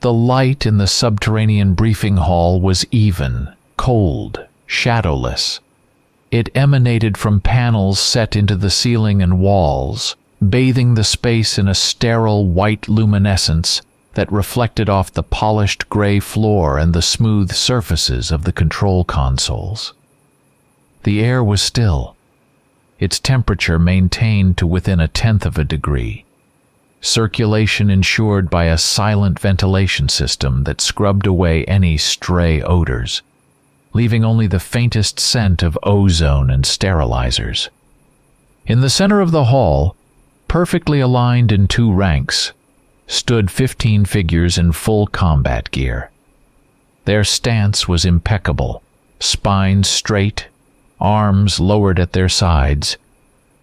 The light in the subterranean briefing hall was even, cold, shadowless. It emanated from panels set into the ceiling and walls, bathing the space in a sterile white luminescence that reflected off the polished gray floor and the smooth surfaces of the control consoles. The air was still, its temperature maintained to within 1/10 of a degree. Circulation ensured by a silent ventilation system that scrubbed away any stray odors, leaving only the faintest scent of ozone and sterilizers. In the center of the hall, perfectly aligned in 2 ranks, stood 15 figures in full combat gear. Their stance was impeccable, spines straight, arms lowered at their sides,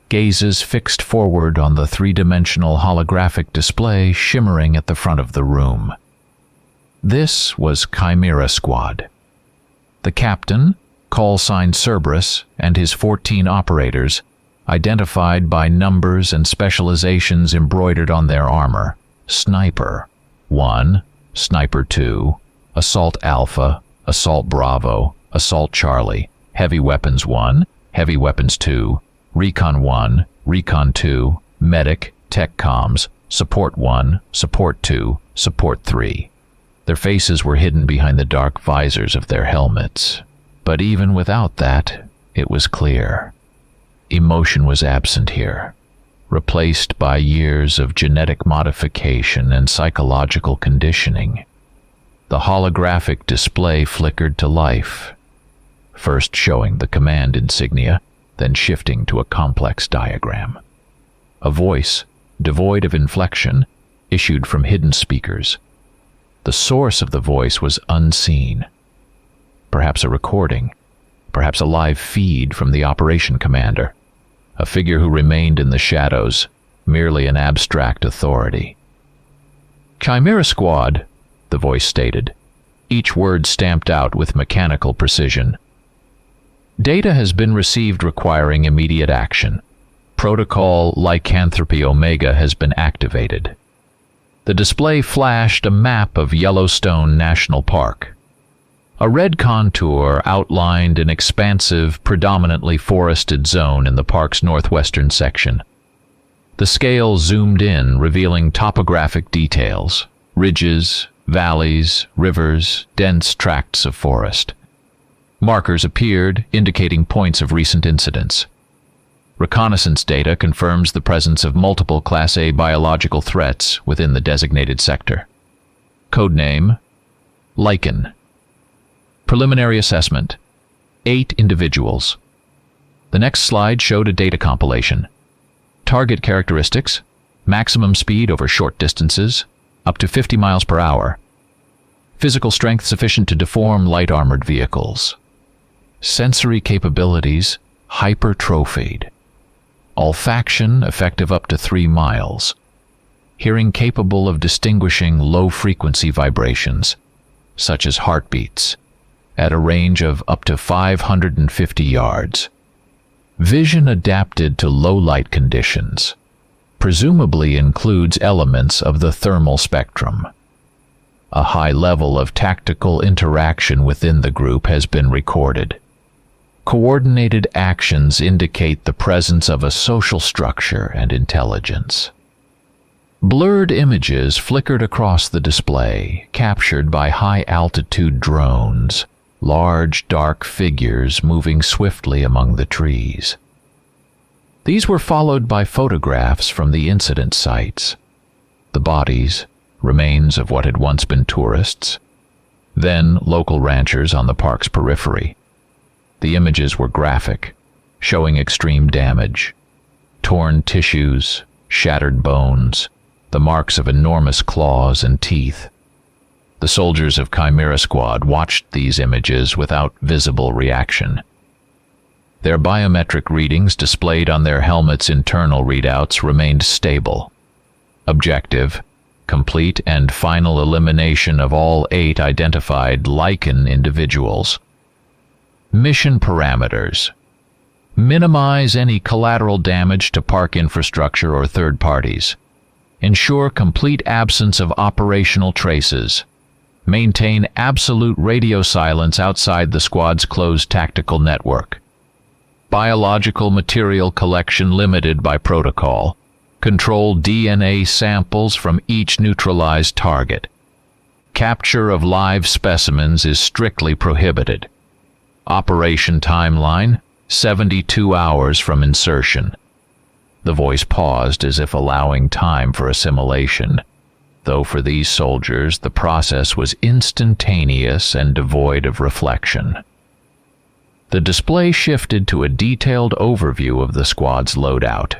gazes fixed forward on the 3-dimensional holographic display shimmering at the front of the room. This was Chimera Squad. The captain, call sign Cerberus, and his 14 operators, identified by numbers and specializations embroidered on their armor: Sniper 1, Sniper 2, Assault Alpha, Assault Bravo, Assault Charlie, Heavy Weapons 1, Heavy Weapons 2, Recon 1, Recon 2, Medic, Tech Comms, Support 1, Support 2, Support 3. Their faces were hidden behind the dark visors of their helmets, but even without that, it was clear. Emotion was absent here, replaced by years of genetic modification and psychological conditioning. The holographic display flickered to life, first showing the command insignia, then shifting to a complex diagram. A voice, devoid of inflection, issued from hidden speakers. The source of the voice was unseen. Perhaps a recording, perhaps a live feed from the operation commander, a figure who remained in the shadows, merely an abstract authority. Chimera Squad, the voice stated, each word stamped out with mechanical precision. Data has been received requiring immediate action. Protocol Lycanthrope Omega has been activated. The display flashed a map of Yellowstone National Park. A red contour outlined an expansive, predominantly forested zone in the park's northwestern section. The scale zoomed in, revealing topographic details: ridges, valleys, rivers, dense tracts of forest. Markers appeared, indicating points of recent incidents. Reconnaissance data confirms the presence of multiple Class A biological threats within the designated sector. Codename: Lycan. Preliminary assessment: 8 individuals. The next slide showed a data compilation. Target characteristics: maximum speed over short distances, up to 50 miles per hour. Physical strength sufficient to deform light-armored vehicles. Sensory capabilities hypertrophied. Olfaction effective up to 3 miles. Hearing capable of distinguishing low-frequency vibrations, such as heartbeats, at a range of up to 550 yards. Vision adapted to low-light conditions. Presumably includes elements of the thermal spectrum. A high level of tactical interaction within the group has been recorded. Coordinated actions indicate the presence of a social structure and intelligence. Blurred images flickered across the display, captured by high-altitude drones, large dark figures moving swiftly among the trees. These were followed by photographs from the incident sites. The bodies, remains of what had once been tourists, then local ranchers on the park's periphery. The images were graphic, showing extreme damage: torn tissues, shattered bones, the marks of enormous claws and teeth. The soldiers of Chimera Squad watched these images without visible reaction. Their biometric readings displayed on their helmets' internal readouts remained stable. Objective: complete and final elimination of all 8 identified Lycan individuals. Mission parameters: minimize any collateral damage to park infrastructure or third parties. Ensure complete absence of operational traces. Maintain absolute radio silence outside the squad's closed tactical network. Biological material collection limited by protocol. Control DNA samples from each neutralized target. Capture of live specimens is strictly prohibited. Operation timeline, 72 hours from insertion. The voice paused as if allowing time for assimilation, though for these soldiers the process was instantaneous and devoid of reflection. The display shifted to a detailed overview of the squad's loadout.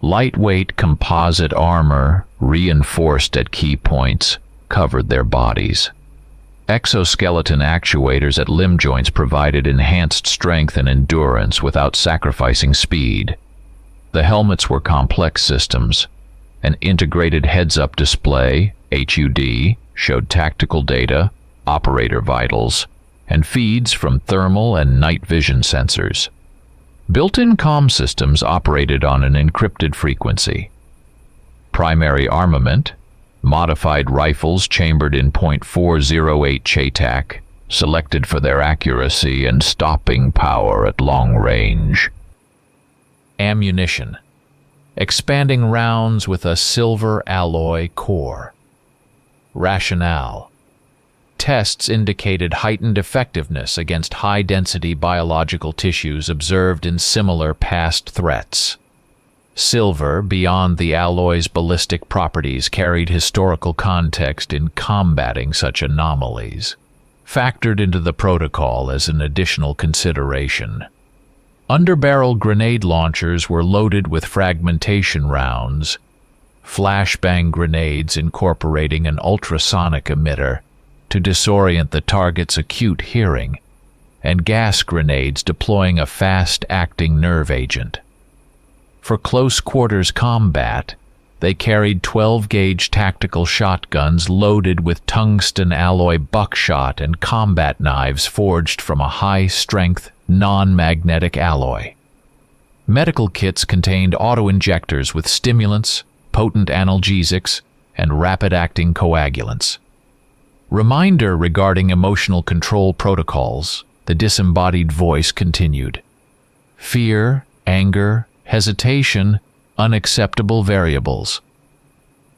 Lightweight composite armor, reinforced at key points, covered their bodies. Exoskeleton actuators at limb joints provided enhanced strength and endurance without sacrificing speed. The helmets were complex systems. An integrated heads-up display, HUD, showed tactical data, operator vitals, and feeds from thermal and night vision sensors. Built-in comm systems operated on an encrypted frequency. Primary armament, modified rifles chambered in .408 CHATAC, selected for their accuracy and stopping power at long range. Ammunition, expanding rounds with a silver alloy core. Rationale, tests indicated heightened effectiveness against high-density biological tissues observed in similar past threats. Silver, beyond the alloy's ballistic properties, carried historical context in combating such anomalies, factored into the protocol as an additional consideration. Underbarrel grenade launchers were loaded with fragmentation rounds, flashbang grenades incorporating an ultrasonic emitter to disorient the target's acute hearing, and gas grenades deploying a fast-acting nerve agent. For close-quarters combat, they carried 12-gauge tactical shotguns loaded with tungsten alloy buckshot and combat knives forged from a high-strength, non-magnetic alloy. Medical kits contained auto-injectors with stimulants, potent analgesics, and rapid-acting coagulants. Reminder regarding emotional control protocols, the disembodied voice continued. Fear, anger, hesitation, unacceptable variables.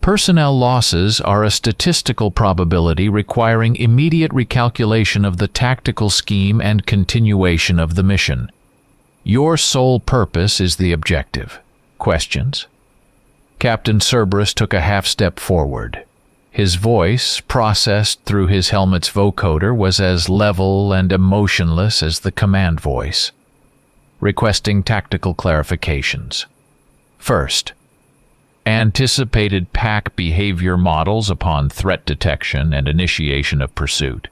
Personnel losses are a statistical probability requiring immediate recalculation of the tactical scheme and continuation of the mission. Your sole purpose is the objective. Questions? Captain Cerberus took a half-step forward. His voice, processed through his helmet's vocoder, was as level and emotionless as the command voice, requesting tactical clarifications. First, anticipated pack behavior models upon threat detection and initiation of pursuit.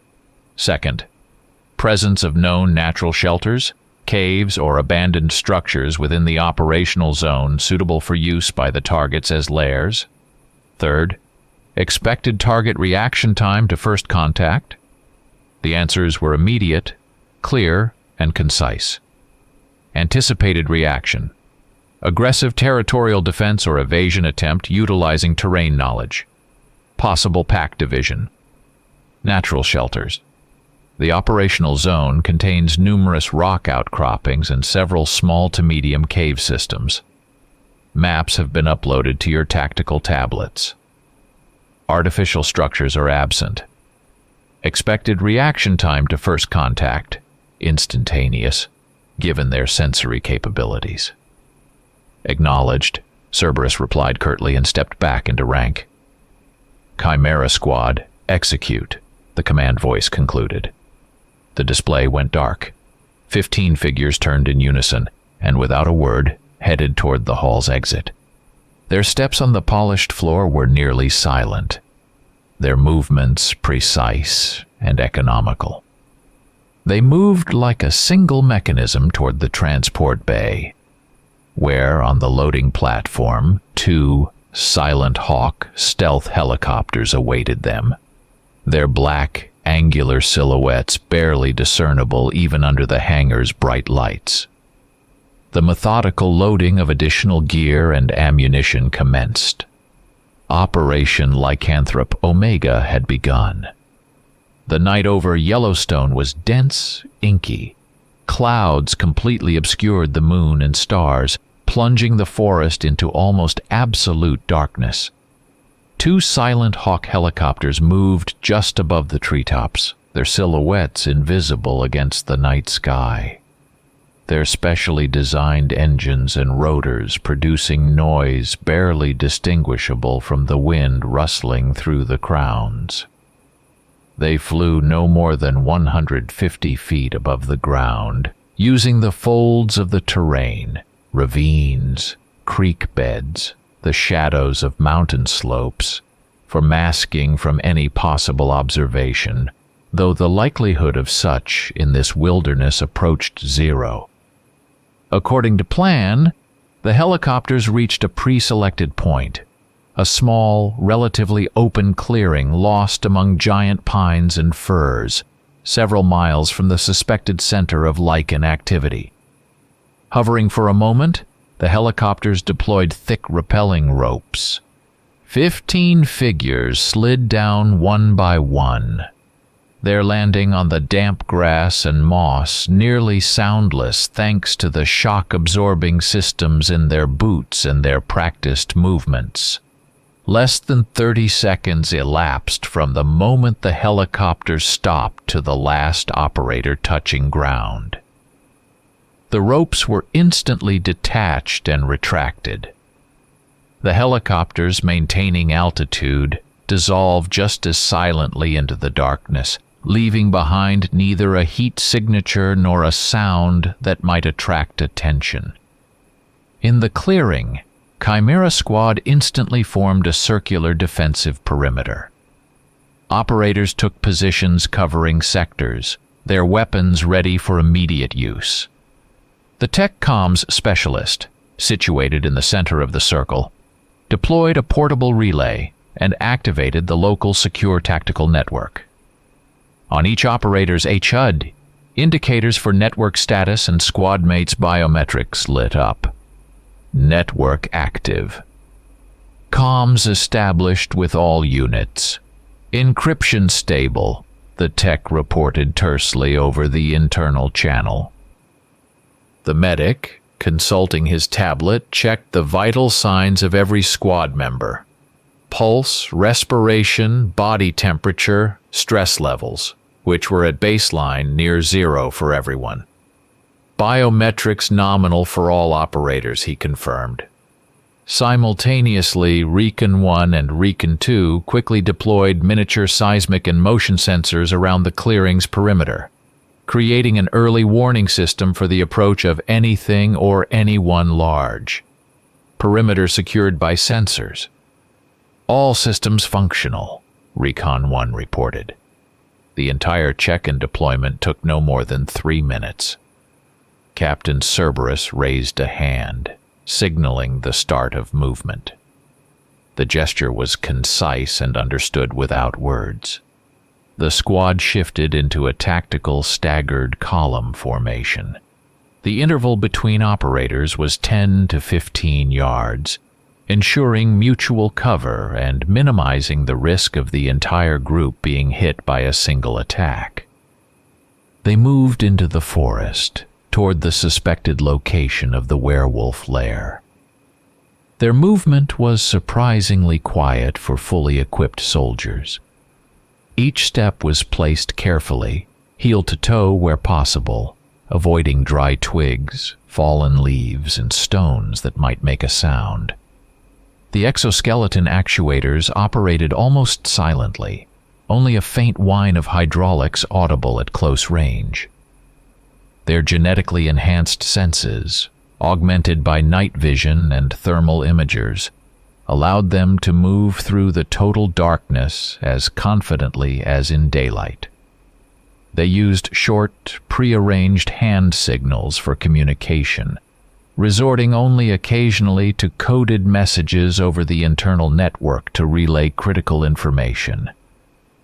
Second, presence of known natural shelters, caves, or abandoned structures within the operational zone suitable for use by the targets as lairs. Third, expected target reaction time to first contact. The answers were immediate, clear, and concise. Anticipated reaction: aggressive territorial defense or evasion attempt utilizing terrain knowledge. Possible pack division. Natural shelters: the operational zone contains numerous rock outcroppings and several small to medium cave systems. Maps have been uploaded to your tactical tablets. Artificial structures are absent. Expected reaction time to first contact: instantaneous, given their sensory capabilities. Acknowledged, Cerberus replied curtly and stepped back into rank. Chimera Squad, execute, the command voice concluded. The display went dark. 15 figures turned in unison, and without a word, headed toward the hall's exit. Their steps on the polished floor were nearly silent, their movements precise and economical. They moved like a single mechanism toward the transport bay, where, on the loading platform, 2 Silent Hawk stealth helicopters awaited them, their black, angular silhouettes barely discernible even under the hangar's bright lights. The methodical loading of additional gear and ammunition commenced. Operation Lycanthrope Omega had begun. The night over Yellowstone was dense, inky. Clouds completely obscured the moon and stars, plunging the forest into almost absolute darkness. 2 Silent Hawk helicopters moved just above the treetops, their silhouettes invisible against the night sky. Their specially designed engines and rotors producing noise barely distinguishable from the wind rustling through the crowns. They flew no more than 150 feet above the ground, using the folds of the terrain, ravines, creek beds, the shadows of mountain slopes, for masking from any possible observation, though the likelihood of such in this wilderness approached 0. According to plan, the helicopters reached a pre-selected point, a small, relatively open clearing lost among giant pines and firs, several miles from the suspected center of lichen activity. Hovering for a moment, the helicopters deployed thick rappelling ropes. 15 figures slid down one by one, their landing on the damp grass and moss nearly soundless thanks to the shock-absorbing systems in their boots and their practiced movements. Less than 30 seconds elapsed from the moment the helicopter stopped to the last operator touching ground. The ropes were instantly detached and retracted. The helicopters, maintaining altitude, dissolved just as silently into the darkness, leaving behind neither a heat signature nor a sound that might attract attention. In the clearing, Chimera Squad instantly formed a circular defensive perimeter. Operators took positions covering sectors, their weapons ready for immediate use. The Tech Comms specialist, situated in the center of the circle, deployed a portable relay and activated the local secure tactical network. On each operator's HUD, indicators for network status and squad mates' biometrics lit up. Network active. Comms established with all units. Encryption stable, the tech reported tersely over the internal channel. The medic, consulting his tablet, checked the vital signs of every squad member. Pulse, respiration, body temperature, stress levels, which were at baseline near 0 for everyone. Biometrics nominal for all operators, he confirmed. Simultaneously, Recon 1 and Recon 2 quickly deployed miniature seismic and motion sensors around the clearing's perimeter, creating an early warning system for the approach of anything or anyone large. Perimeter secured by sensors. All systems functional, Recon 1 reported. The entire check and deployment took no more than 3 minutes. Captain Cerberus raised a hand, signaling the start of movement. The gesture was concise and understood without words. The squad shifted into a tactical staggered column formation. The interval between operators was 10 to 15 yards, ensuring mutual cover and minimizing the risk of the entire group being hit by a single attack. They moved into the forest, toward the suspected location of the werewolf lair. Their movement was surprisingly quiet for fully equipped soldiers. Each step was placed carefully, heel to toe where possible, avoiding dry twigs, fallen leaves, and stones that might make a sound. The exoskeleton actuators operated almost silently, only a faint whine of hydraulics audible at close range. Their genetically enhanced senses, augmented by night vision and thermal imagers, allowed them to move through the total darkness as confidently as in daylight. They used short, prearranged hand signals for communication, resorting only occasionally to coded messages over the internal network to relay critical information.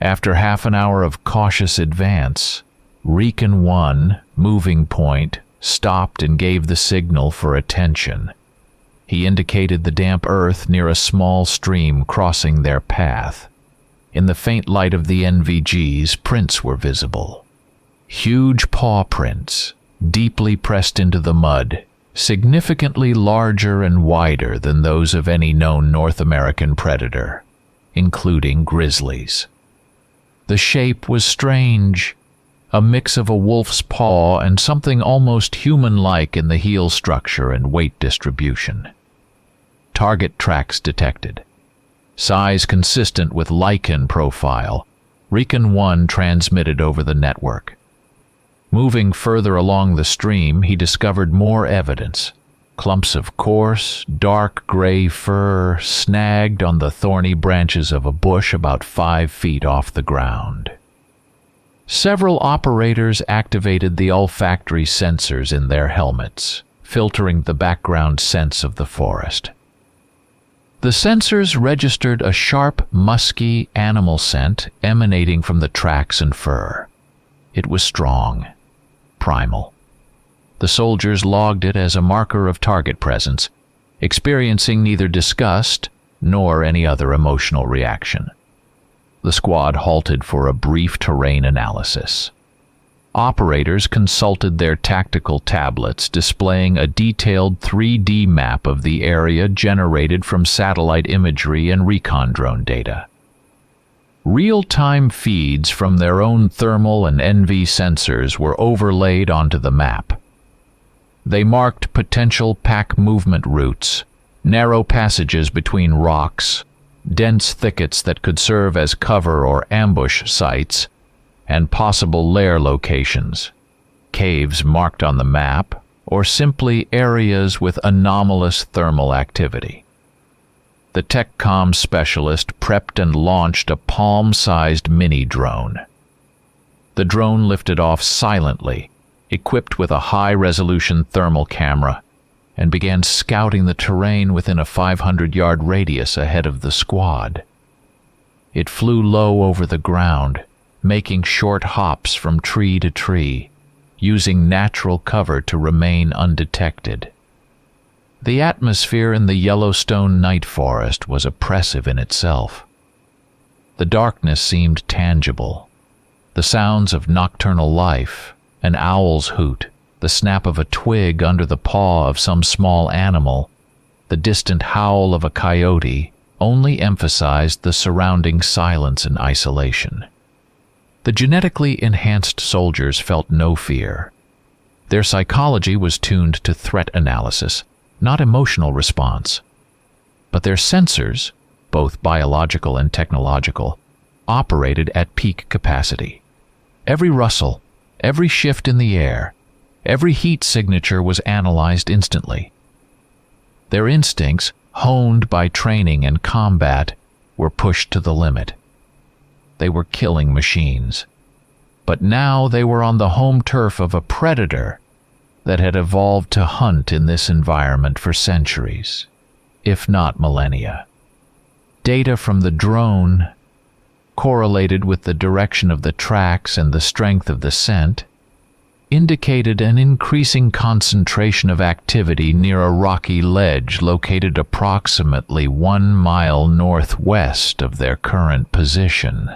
After half an hour of cautious advance, Recon 1, moving point, stopped and gave the signal for attention. He indicated the damp earth near a small stream crossing their path. In the faint light of the NVGs, prints were visible. Huge paw prints, deeply pressed into the mud, significantly larger and wider than those of any known North American predator, including grizzlies. The shape was strange, a mix of a wolf's paw and something almost human-like in the heel structure and weight distribution. Target tracks detected. Size consistent with Lycan profile. Recon 1 transmitted over the network. Moving further along the stream, he discovered more evidence. Clumps of coarse, dark gray fur snagged on the thorny branches of a bush about 5 feet off the ground. Several operators activated the olfactory sensors in their helmets, filtering the background scents of the forest. The sensors registered a sharp, musky animal scent emanating from the tracks and fur. It was strong, primal. The soldiers logged it as a marker of target presence, experiencing neither disgust nor any other emotional reaction. The squad halted for a brief terrain analysis. Operators consulted their tactical tablets, displaying a detailed 3D map of the area generated from satellite imagery and recon drone data. Real-time feeds from their own thermal and NV sensors were overlaid onto the map. They marked potential pack movement routes, narrow passages between rocks, dense thickets that could serve as cover or ambush sites, and possible lair locations, caves marked on the map, or simply areas with anomalous thermal activity. The TechCom specialist prepped and launched a palm-sized mini-drone. The drone lifted off silently, equipped with a high-resolution thermal camera, and began scouting the terrain within a 500-yard radius ahead of the squad. It flew low over the ground, making short hops from tree to tree, using natural cover to remain undetected. The atmosphere in the Yellowstone night forest was oppressive in itself. The darkness seemed tangible. The sounds of nocturnal life, an owl's hoot, the snap of a twig under the paw of some small animal, the distant howl of a coyote, only emphasized the surrounding silence and isolation. The genetically enhanced soldiers felt no fear. Their psychology was tuned to threat analysis, not emotional response. But their sensors, both biological and technological, operated at peak capacity. Every rustle, every shift in the air, every heat signature was analyzed instantly. Their instincts, honed by training and combat, were pushed to the limit. They were killing machines. But now they were on the home turf of a predator that had evolved to hunt in this environment for centuries, if not millennia. Data from the drone, correlated with the direction of the tracks and the strength of the scent, indicated an increasing concentration of activity near a rocky ledge located approximately 1 mile northwest of their current position.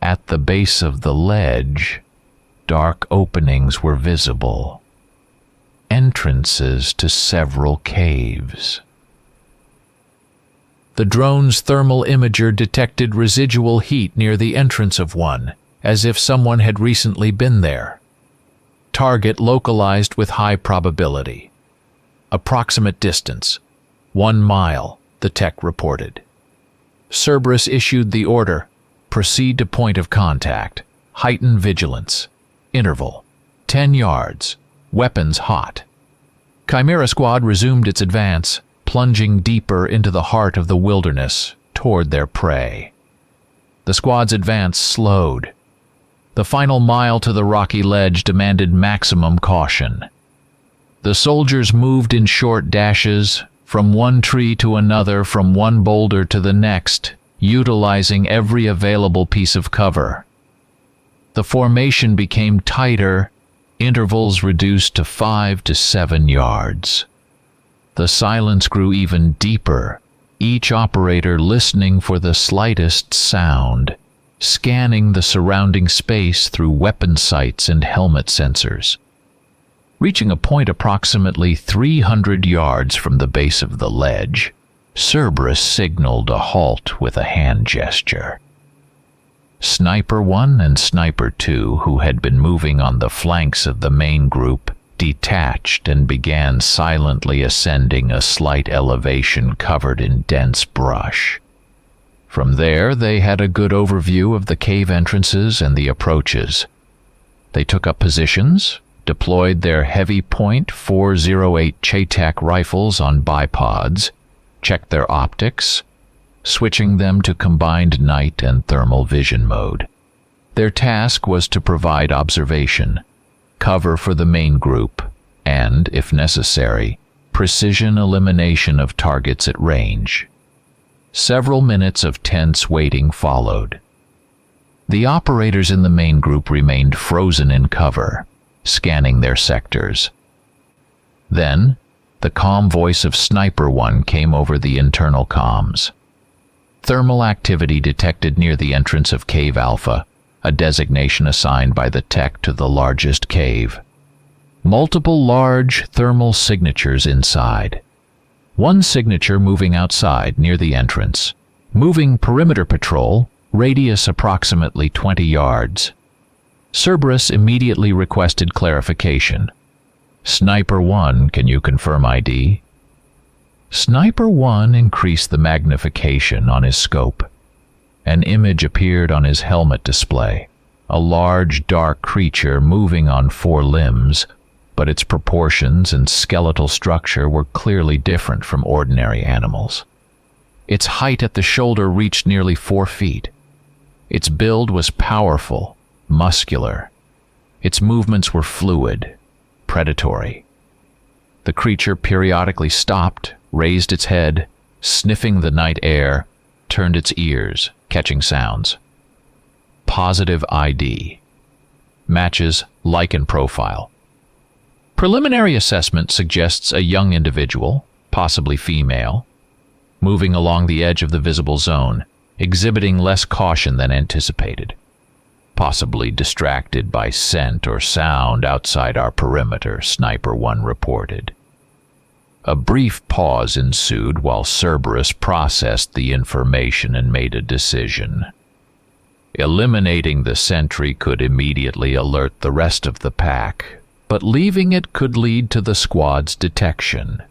At the base of the ledge, dark openings were visible, entrances to several caves. The drone's thermal imager detected residual heat near the entrance of one, as if someone had recently been there. Target localized with high probability. Approximate distance, 1 mile, the tech reported. Cerberus issued the order, proceed to point of contact, heighten vigilance, interval, 10 yards, weapons hot. Chimera Squad resumed its advance, plunging deeper into the heart of the wilderness toward their prey. The squad's advance slowed. The final mile to the rocky ledge demanded maximum caution. The soldiers moved in short dashes, from one tree to another, from one boulder to the next, utilizing every available piece of cover. The formation became tighter, intervals reduced to 5 to 7 yards. The silence grew even deeper, each operator listening for the slightest sound, scanning the surrounding space through weapon sights and helmet sensors. Reaching a point approximately 300 yards from the base of the ledge, Cerberus signaled a halt with a hand gesture. Sniper 1 and Sniper 2, who had been moving on the flanks of the main group, detached and began silently ascending a slight elevation covered in dense brush. From there, they had a good overview of the cave entrances and the approaches. They took up positions, deployed their heavy .408 Chaytak rifles on bipods, checked their optics, switching them to combined night and thermal vision mode. Their task was to provide observation, cover for the main group, and, if necessary, precision elimination of targets at range. Several minutes of tense waiting followed. The operators in the main group remained frozen in cover, scanning their sectors. Then, the calm voice of Sniper 1 came over the internal comms. Thermal activity detected near the entrance of Cave Alpha, a designation assigned by the tech to the largest cave. Multiple large thermal signatures inside. One signature moving outside near the entrance. Moving perimeter patrol, radius approximately 20 yards. Cerberus immediately requested clarification. Sniper 1, can you confirm ID? Sniper 1 increased the magnification on his scope. An image appeared on his helmet display. A large, dark creature moving on 4 limbs, but its proportions and skeletal structure were clearly different from ordinary animals. Its height at the shoulder reached nearly 4 feet. Its build was powerful, muscular. Its movements were fluid, predatory. The creature periodically stopped, raised its head, sniffing the night air, turned its ears, catching sounds. Positive ID. Matches lichen profile. Preliminary assessment suggests a young individual, possibly female, moving along the edge of the visible zone, exhibiting less caution than anticipated. Possibly distracted by scent or sound outside our perimeter, Sniper 1 reported. A brief pause ensued while Cerberus processed the information and made a decision. Eliminating the sentry could immediately alert the rest of the pack, but leaving it could lead to the squad's detection.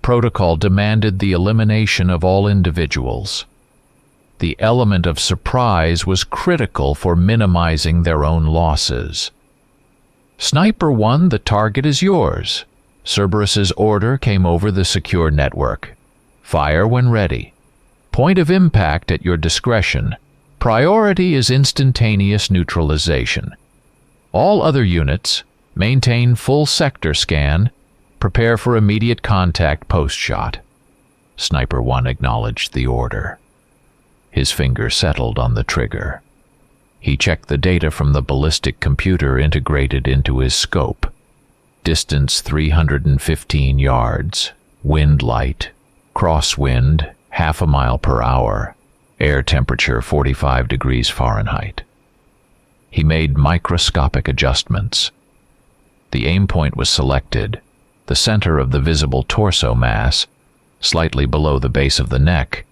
Protocol demanded the elimination of all individuals. The element of surprise was critical for minimizing their own losses. Sniper 1, the target is yours. Cerberus's order came over the secure network. Fire when ready. Point of impact at your discretion. Priority is instantaneous neutralization. All other units, maintain full sector scan. Prepare for immediate contact post-shot. Sniper 1 acknowledged the order. His finger settled on the trigger. He checked the data from the ballistic computer integrated into his scope. Distance 315 yards, wind light, crosswind, half a mile per hour, air temperature 45 degrees Fahrenheit. He made microscopic adjustments. The aim point was selected, the center of the visible torso mass, slightly below the base of the neck,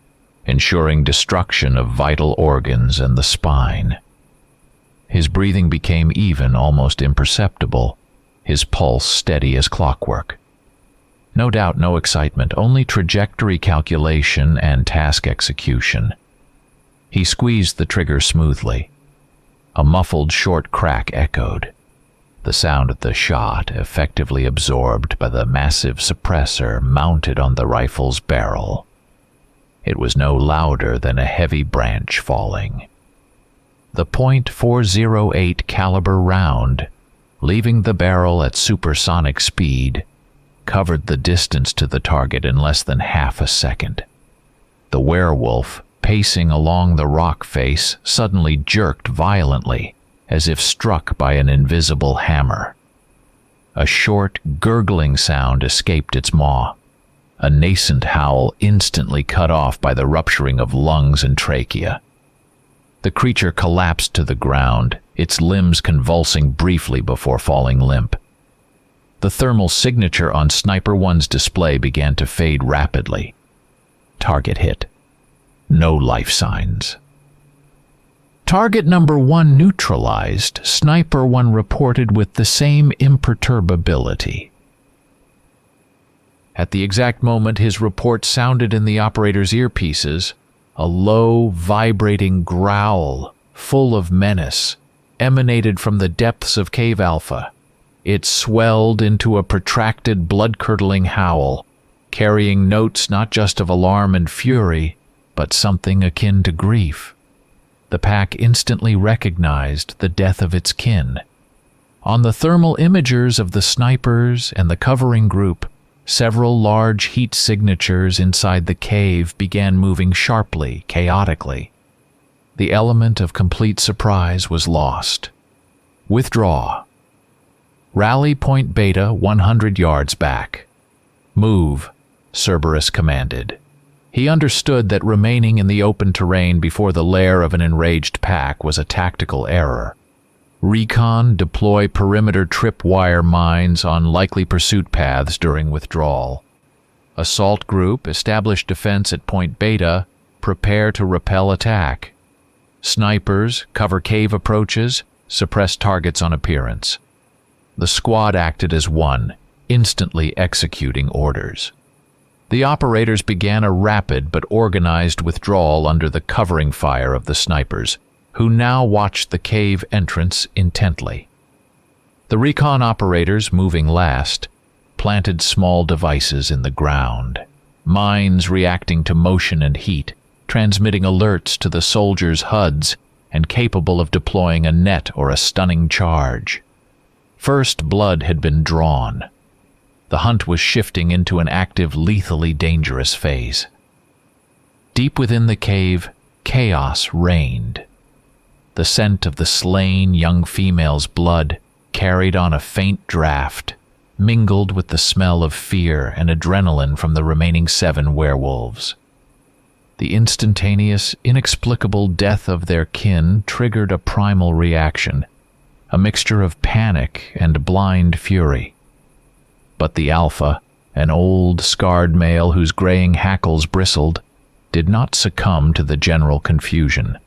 ensuring destruction of vital organs and the spine. His breathing became even, almost imperceptible, his pulse steady as clockwork. No doubt, no excitement, only trajectory calculation and task execution. He squeezed the trigger smoothly. A muffled short crack echoed, the sound of the shot effectively absorbed by the massive suppressor mounted on the rifle's barrel. It was no louder than a heavy branch falling. The .408 caliber round, leaving the barrel at supersonic speed, covered the distance to the target in less than half a second. The werewolf, pacing along the rock face, suddenly jerked violently, as if struck by an invisible hammer. a short, gurgling sound escaped its maw, a nascent howl instantly cut off by the rupturing of lungs and trachea. The creature collapsed to the ground, its limbs convulsing briefly before falling limp. The thermal signature on Sniper 1's display began to fade rapidly. Target hit. No life signs. Target number 1 neutralized, Sniper 1 reported with the same imperturbability. At the exact moment his report sounded in the operator's earpieces, a low, vibrating growl, full of menace, emanated from the depths of Cave Alpha. It swelled into a protracted, blood-curdling howl, carrying notes not just of alarm and fury, but something akin to grief. The pack instantly recognized the death of its kin. On the thermal imagers of the snipers and the covering group, several large heat signatures inside the cave began moving sharply, chaotically. The element of complete surprise was lost. Withdraw. Rally Point Beta 100 yards back. Move, Cerberus commanded. He understood that remaining in the open terrain before the lair of an enraged pack was a tactical error. Recon deploy perimeter tripwire mines on likely pursuit paths during withdrawal. Assault group establish defense at Point Beta, prepare to repel attack. Snipers cover cave approaches, suppress targets on appearance. The squad acted as one, instantly executing orders. The operators began a rapid but organized withdrawal under the covering fire of the snipers, who now watched the cave entrance intently. The recon operators, moving last, planted small devices in the ground, mines reacting to motion and heat, transmitting alerts to the soldiers' HUDs and capable of deploying a net or a stunning charge. First blood had been drawn. The hunt was shifting into an active, lethally dangerous phase. Deep within the cave, chaos reigned. The scent of the slain young female's blood carried on a faint draft, mingled with the smell of fear and adrenaline from the remaining 7 werewolves. The instantaneous, inexplicable death of their kin triggered a primal reaction, a mixture of panic and blind fury. But the Alpha, an old, scarred male whose graying hackles bristled, did not succumb to the general confusion.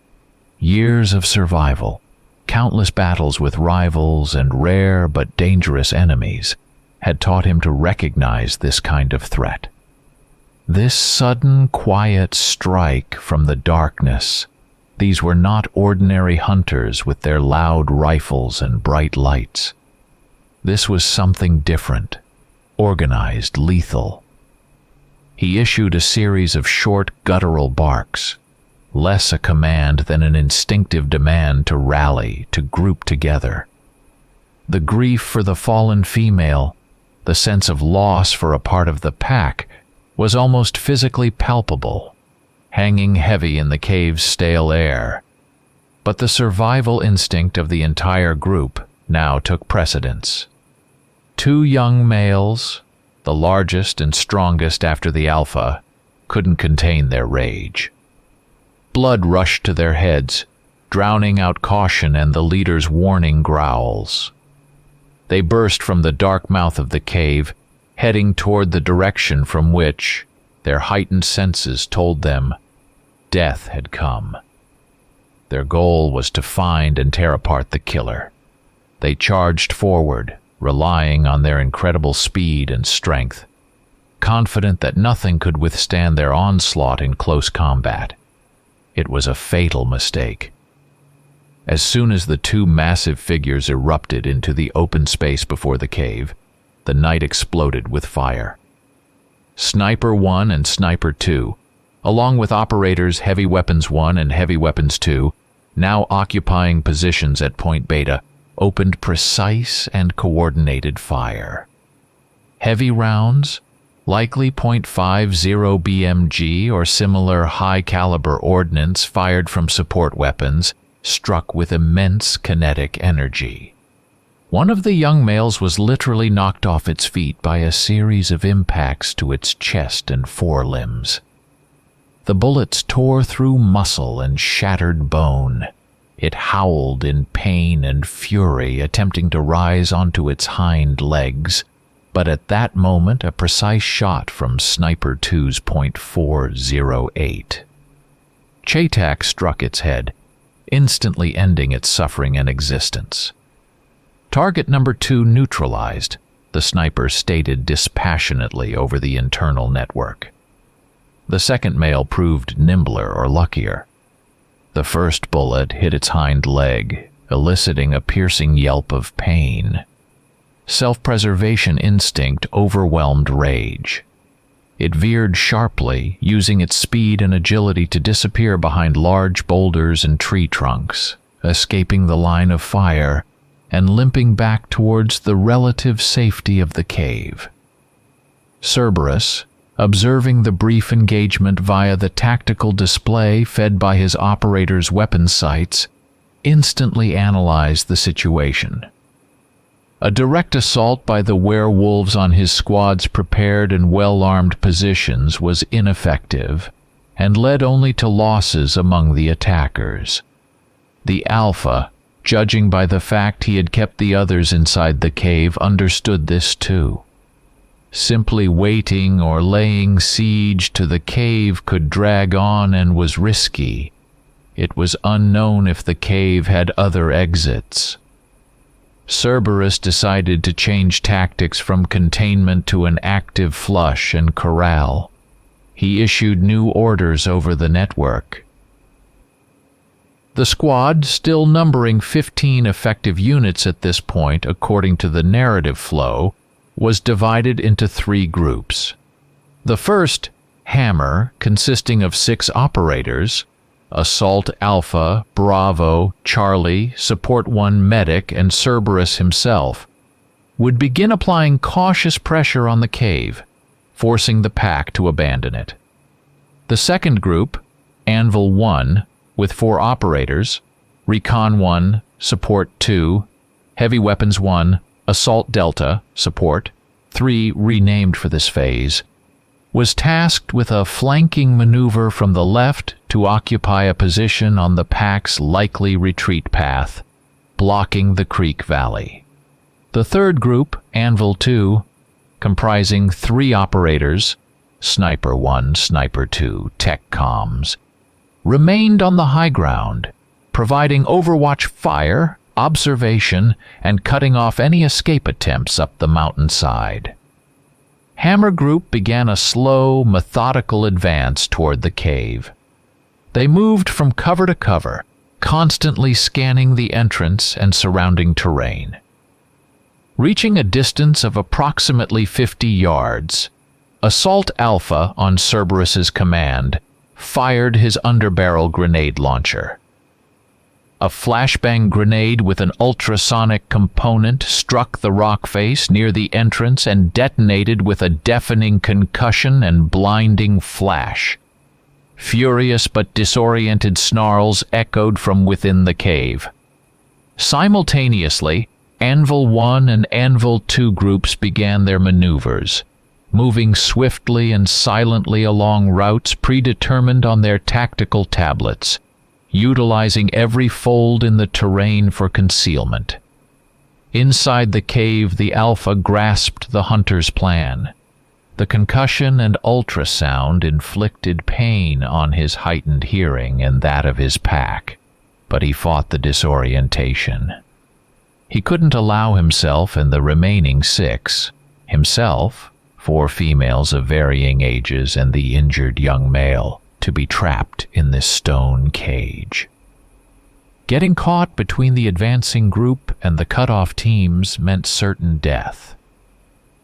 Years of survival, countless battles with rivals and rare but dangerous enemies, had taught him to recognize this kind of threat. This sudden, quiet strike from the darkness, these were not ordinary hunters with their loud rifles and bright lights. This was something different. Organized, lethal. He issued a series of short, guttural barks, less a command than an instinctive demand to rally, to group together. The grief for the fallen female, the sense of loss for a part of the pack, was almost physically palpable, hanging heavy in the cave's stale air. But the survival instinct of the entire group now took precedence. 2 young males, the largest and strongest after the Alpha, couldn't contain their rage. Blood rushed to their heads, drowning out caution and the leader's warning growls. They burst from the dark mouth of the cave, heading toward the direction from which their heightened senses told them death had come. Their goal was to find and tear apart the killer. They charged forward, relying on their incredible speed and strength, confident that nothing could withstand their onslaught in close combat. It was a fatal mistake. As soon as the 2 massive figures erupted into the open space before the cave, the night exploded with fire. Sniper 1 and Sniper 2, along with operators Heavy Weapons 1 and Heavy Weapons 2, now occupying positions at Point Beta, opened precise and coordinated fire. Heavy rounds, likely .50 BMG or similar high-caliber ordnance fired from support weapons, struck with immense kinetic energy. One of the young males was literally knocked off its feet by a series of impacts to its chest and forelimbs. The bullets tore through muscle and shattered bone. It howled in pain and fury, attempting to rise onto its hind legs, but at that moment a precise shot from Sniper 2's .408. Chaitak struck its head, instantly ending its suffering and existence. Target number 2 neutralized, the sniper stated dispassionately over the internal network. The second male proved nimbler or luckier. The first bullet hit its hind leg, eliciting a piercing yelp of pain. Self-preservation instinct overwhelmed rage. It veered sharply, using its speed and agility to disappear behind large boulders and tree trunks, escaping the line of fire and limping back towards the relative safety of the cave. Cerberus, observing the brief engagement via the tactical display fed by his operator's weapon sights, instantly analyzed the situation. A direct assault by the werewolves on his squad's prepared and well-armed positions was ineffective and led only to losses among the attackers. The Alpha, judging by the fact he had kept the others inside the cave, understood this too. Simply waiting or laying siege to the cave could drag on and was risky. It was unknown if the cave had other exits. Cerberus decided to change tactics from containment to an active flush and corral. He issued new orders over the network. The squad, still numbering 15 effective units at this point according to the narrative flow, was divided into 3 groups. The first, Hammer, consisting of 6 operators, Assault Alpha, Bravo, Charlie, Support 1 Medic, and Cerberus himself, would begin applying cautious pressure on the cave, forcing the pack to abandon it. The second group, Anvil 1, with 4 operators, Recon 1, Support 2, Heavy Weapons 1, Assault Delta, Support 3, renamed for this phase, was tasked with a flanking maneuver from the left to occupy a position on the pack's likely retreat path, blocking the creek valley. The third group, Anvil 2, comprising 3 operators, Sniper 1, Sniper 2, Tech Comms, remained on the high ground, providing overwatch fire, observation, and cutting off any escape attempts up the mountainside. Hammer Group began a slow, methodical advance toward the cave. They moved from cover to cover, constantly scanning the entrance and surrounding terrain. Reaching a distance of approximately 50 yards, Assault Alpha, on Cerberus's command, fired his underbarrel grenade launcher. A flashbang grenade with an ultrasonic component struck the rock face near the entrance and detonated with a deafening concussion and blinding flash. Furious but disoriented snarls echoed from within the cave. Simultaneously, Anvil 1 and Anvil 2 groups began their maneuvers, moving swiftly and silently along routes predetermined on their tactical tablets, utilizing every fold in the terrain for concealment. Inside the cave, the Alpha grasped the hunter's plan. The concussion and ultrasound inflicted pain on his heightened hearing and that of his pack, but he fought the disorientation. He couldn't allow himself and the remaining 6, himself, 4 females of varying ages, and the injured young male, to be trapped in this stone cage. Getting caught between the advancing group and the cut-off teams meant certain death.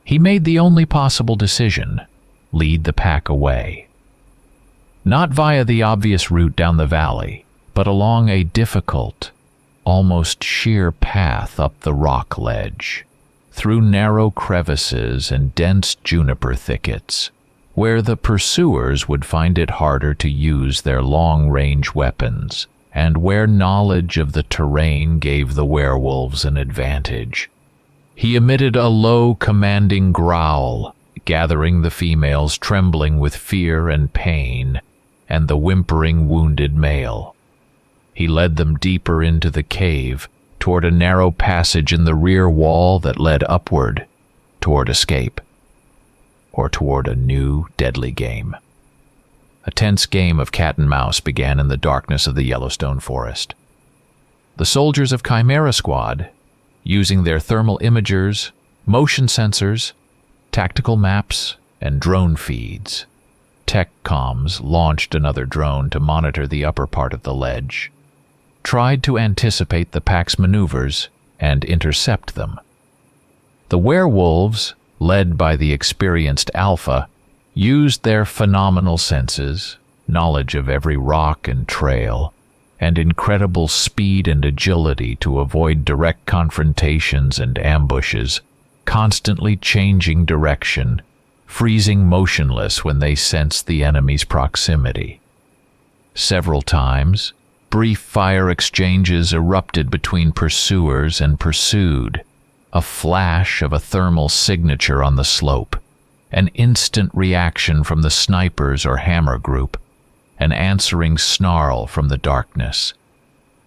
He made the only possible decision: lead the pack away. Not via the obvious route down the valley, but along a difficult, almost sheer path up the rock ledge, through narrow crevices and dense juniper thickets, where the pursuers would find it harder to use their long-range weapons, and where knowledge of the terrain gave the werewolves an advantage. He emitted a low, commanding growl, gathering the females trembling with fear and pain, and the whimpering wounded male. He led them deeper into the cave, toward a narrow passage in the rear wall that led upward, toward escape, or toward a new, deadly game. A tense game of cat and mouse began in the darkness of the Yellowstone forest. The soldiers of Chimera Squad, using their thermal imagers, motion sensors, tactical maps, and drone feeds, Tech Comms launched another drone to monitor the upper part of the ledge, tried to anticipate the pack's maneuvers and intercept them. The werewolves, led by the experienced Alpha, used their phenomenal senses, knowledge of every rock and trail, and incredible speed and agility to avoid direct confrontations and ambushes, constantly changing direction, freezing motionless when they sensed the enemy's proximity. Several times, brief fire exchanges erupted between pursuers and pursued, a flash of a thermal signature on the slope, an instant reaction from the snipers or hammer group, an answering snarl from the darkness.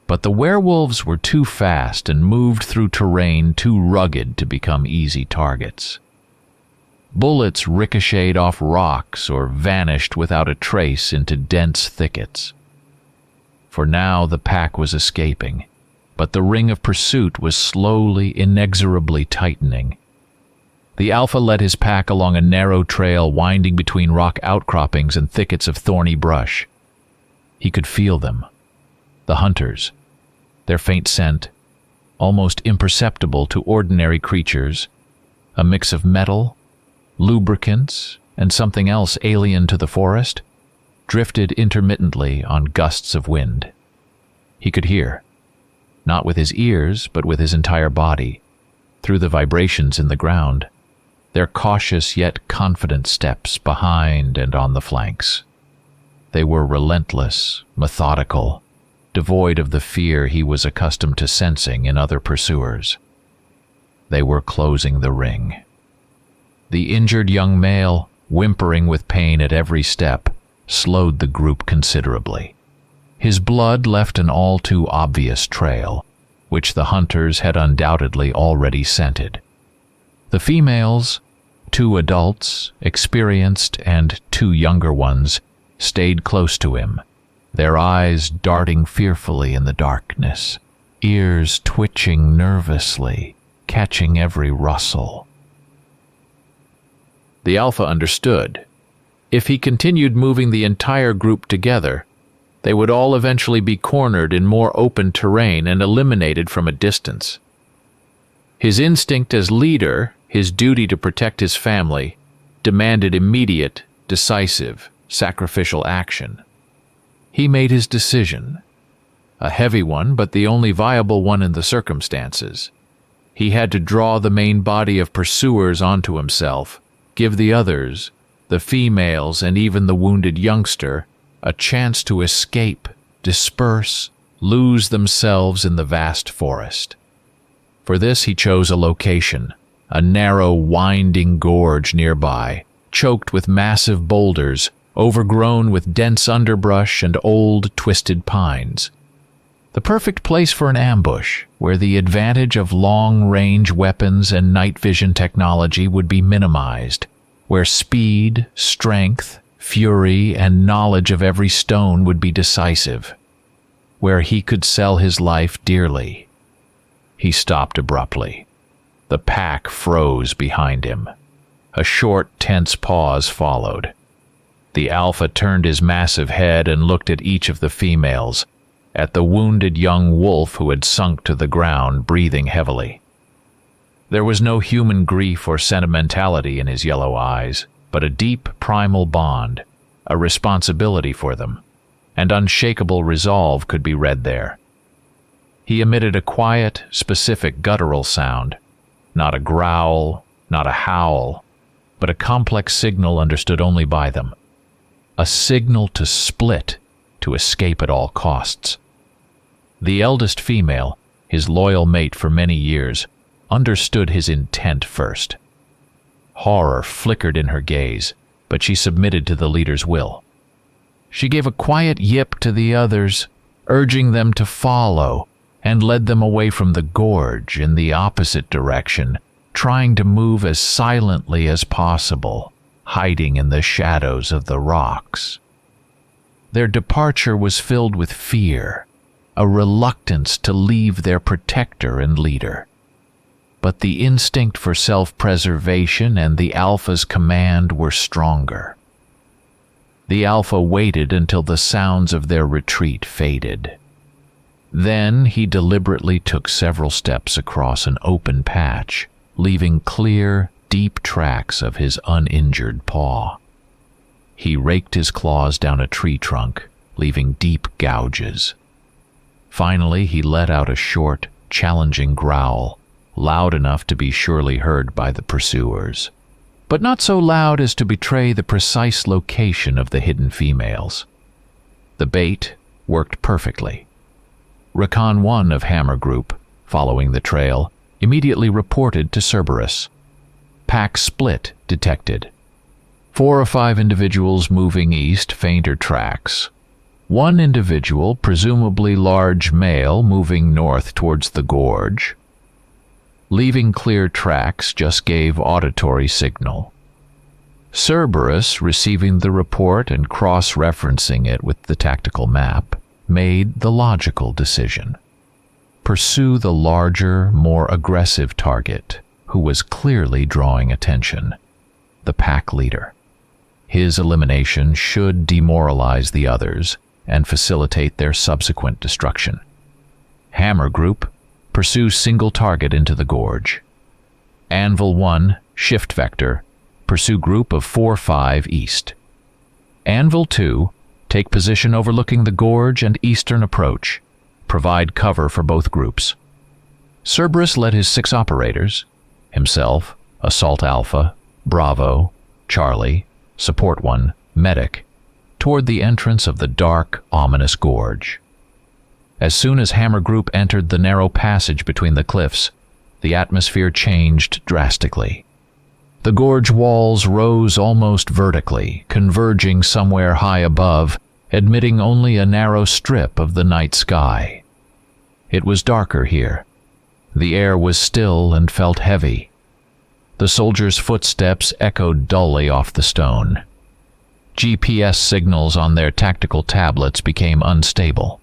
But the werewolves were too fast and moved through terrain too rugged to become easy targets. Bullets ricocheted off rocks or vanished without a trace into dense thickets. For now the pack was escaping, but the ring of pursuit was slowly, inexorably tightening. The Alpha led his pack along a narrow trail winding between rock outcroppings and thickets of thorny brush. He could feel them, the hunters, their faint scent, almost imperceptible to ordinary creatures, a mix of metal, lubricants, and something else alien to the forest, drifted intermittently on gusts of wind. He could hear, not with his ears, but with his entire body, through the vibrations in the ground, their cautious yet confident steps behind and on the flanks. They were relentless, methodical, devoid of the fear he was accustomed to sensing in other pursuers. They were closing the ring. The injured young male, whimpering with pain at every step, slowed the group considerably. His blood left an all too obvious trail, which the hunters had undoubtedly already scented. The females, 2 adults, experienced, and 2 younger ones, stayed close to him, their eyes darting fearfully in the darkness, ears twitching nervously, catching every rustle. The Alpha understood. If he continued moving the entire group together, they would all eventually be cornered in more open terrain and eliminated from a distance. His instinct as leader, his duty to protect his family, demanded immediate, decisive, sacrificial action. He made his decision, a heavy one, but the only viable one in the circumstances. He had to draw the main body of pursuers onto himself, give the others, the females and even the wounded youngster, a chance to escape, disperse, lose themselves in the vast forest. For this he chose a location, a narrow, winding gorge nearby, choked with massive boulders, overgrown with dense underbrush and old, twisted pines. The perfect place for an ambush, where the advantage of long-range weapons and night vision technology would be minimized, where speed, strength, fury, and knowledge of every stone would be decisive, where he could sell his life dearly. He stopped abruptly. The pack froze behind him. A short, tense pause followed. The Alpha turned his massive head and looked at each of the females, at the wounded young wolf who had sunk to the ground, breathing heavily. There was no human grief or sentimentality in his yellow eyes, but a deep primal bond, a responsibility for them, and unshakable resolve could be read there. He emitted a quiet, specific guttural sound, not a growl, not a howl, but a complex signal understood only by them. A signal to split, to escape at all costs. The eldest female, his loyal mate for many years, understood his intent first. Horror flickered in her gaze, but she submitted to the leader's will. She gave a quiet yip to the others, urging them to follow, and led them away from the gorge in the opposite direction, trying to move as silently as possible, hiding in the shadows of the rocks. Their departure was filled with fear, a reluctance to leave their protector and leader. But the instinct for self-preservation and the Alpha's command were stronger. The Alpha waited until the sounds of their retreat faded. Then he deliberately took several steps across an open patch, leaving clear, deep tracks of his uninjured paw. He raked his claws down a tree trunk, leaving deep gouges. Finally, he let out a short, challenging growl, loud enough to be surely heard by the pursuers, but not so loud as to betray the precise location of the hidden females. The bait worked perfectly. Recon 1 of Hammer Group, following the trail, immediately reported to Cerberus. Pack split detected. 4 or 5 individuals moving east, fainter tracks. 1 individual, presumably large male, moving north towards the gorge. Leaving clear tracks just gave auditory signal. Cerberus, receiving the report and cross-referencing it with the tactical map, made the logical decision. Pursue the larger, more aggressive target, who was clearly drawing attention, the pack leader. His elimination should demoralize the others and facilitate their subsequent destruction. Hammer Group, pursue single target into the gorge. Anvil 1, shift vector, pursue group of 4-5 east. Anvil 2, take position overlooking the gorge and eastern approach. Provide cover for both groups. Cerberus led his 6 operators, himself, Assault Alpha, Bravo, Charlie, Support 1, Medic, toward the entrance of the dark, ominous gorge. As soon as Hammer Group entered the narrow passage between the cliffs, the atmosphere changed drastically. The gorge walls rose almost vertically, converging somewhere high above, admitting only a narrow strip of the night sky. It was darker here. The air was still and felt heavy. The soldiers' footsteps echoed dully off the stone. GPS signals on their tactical tablets became unstable.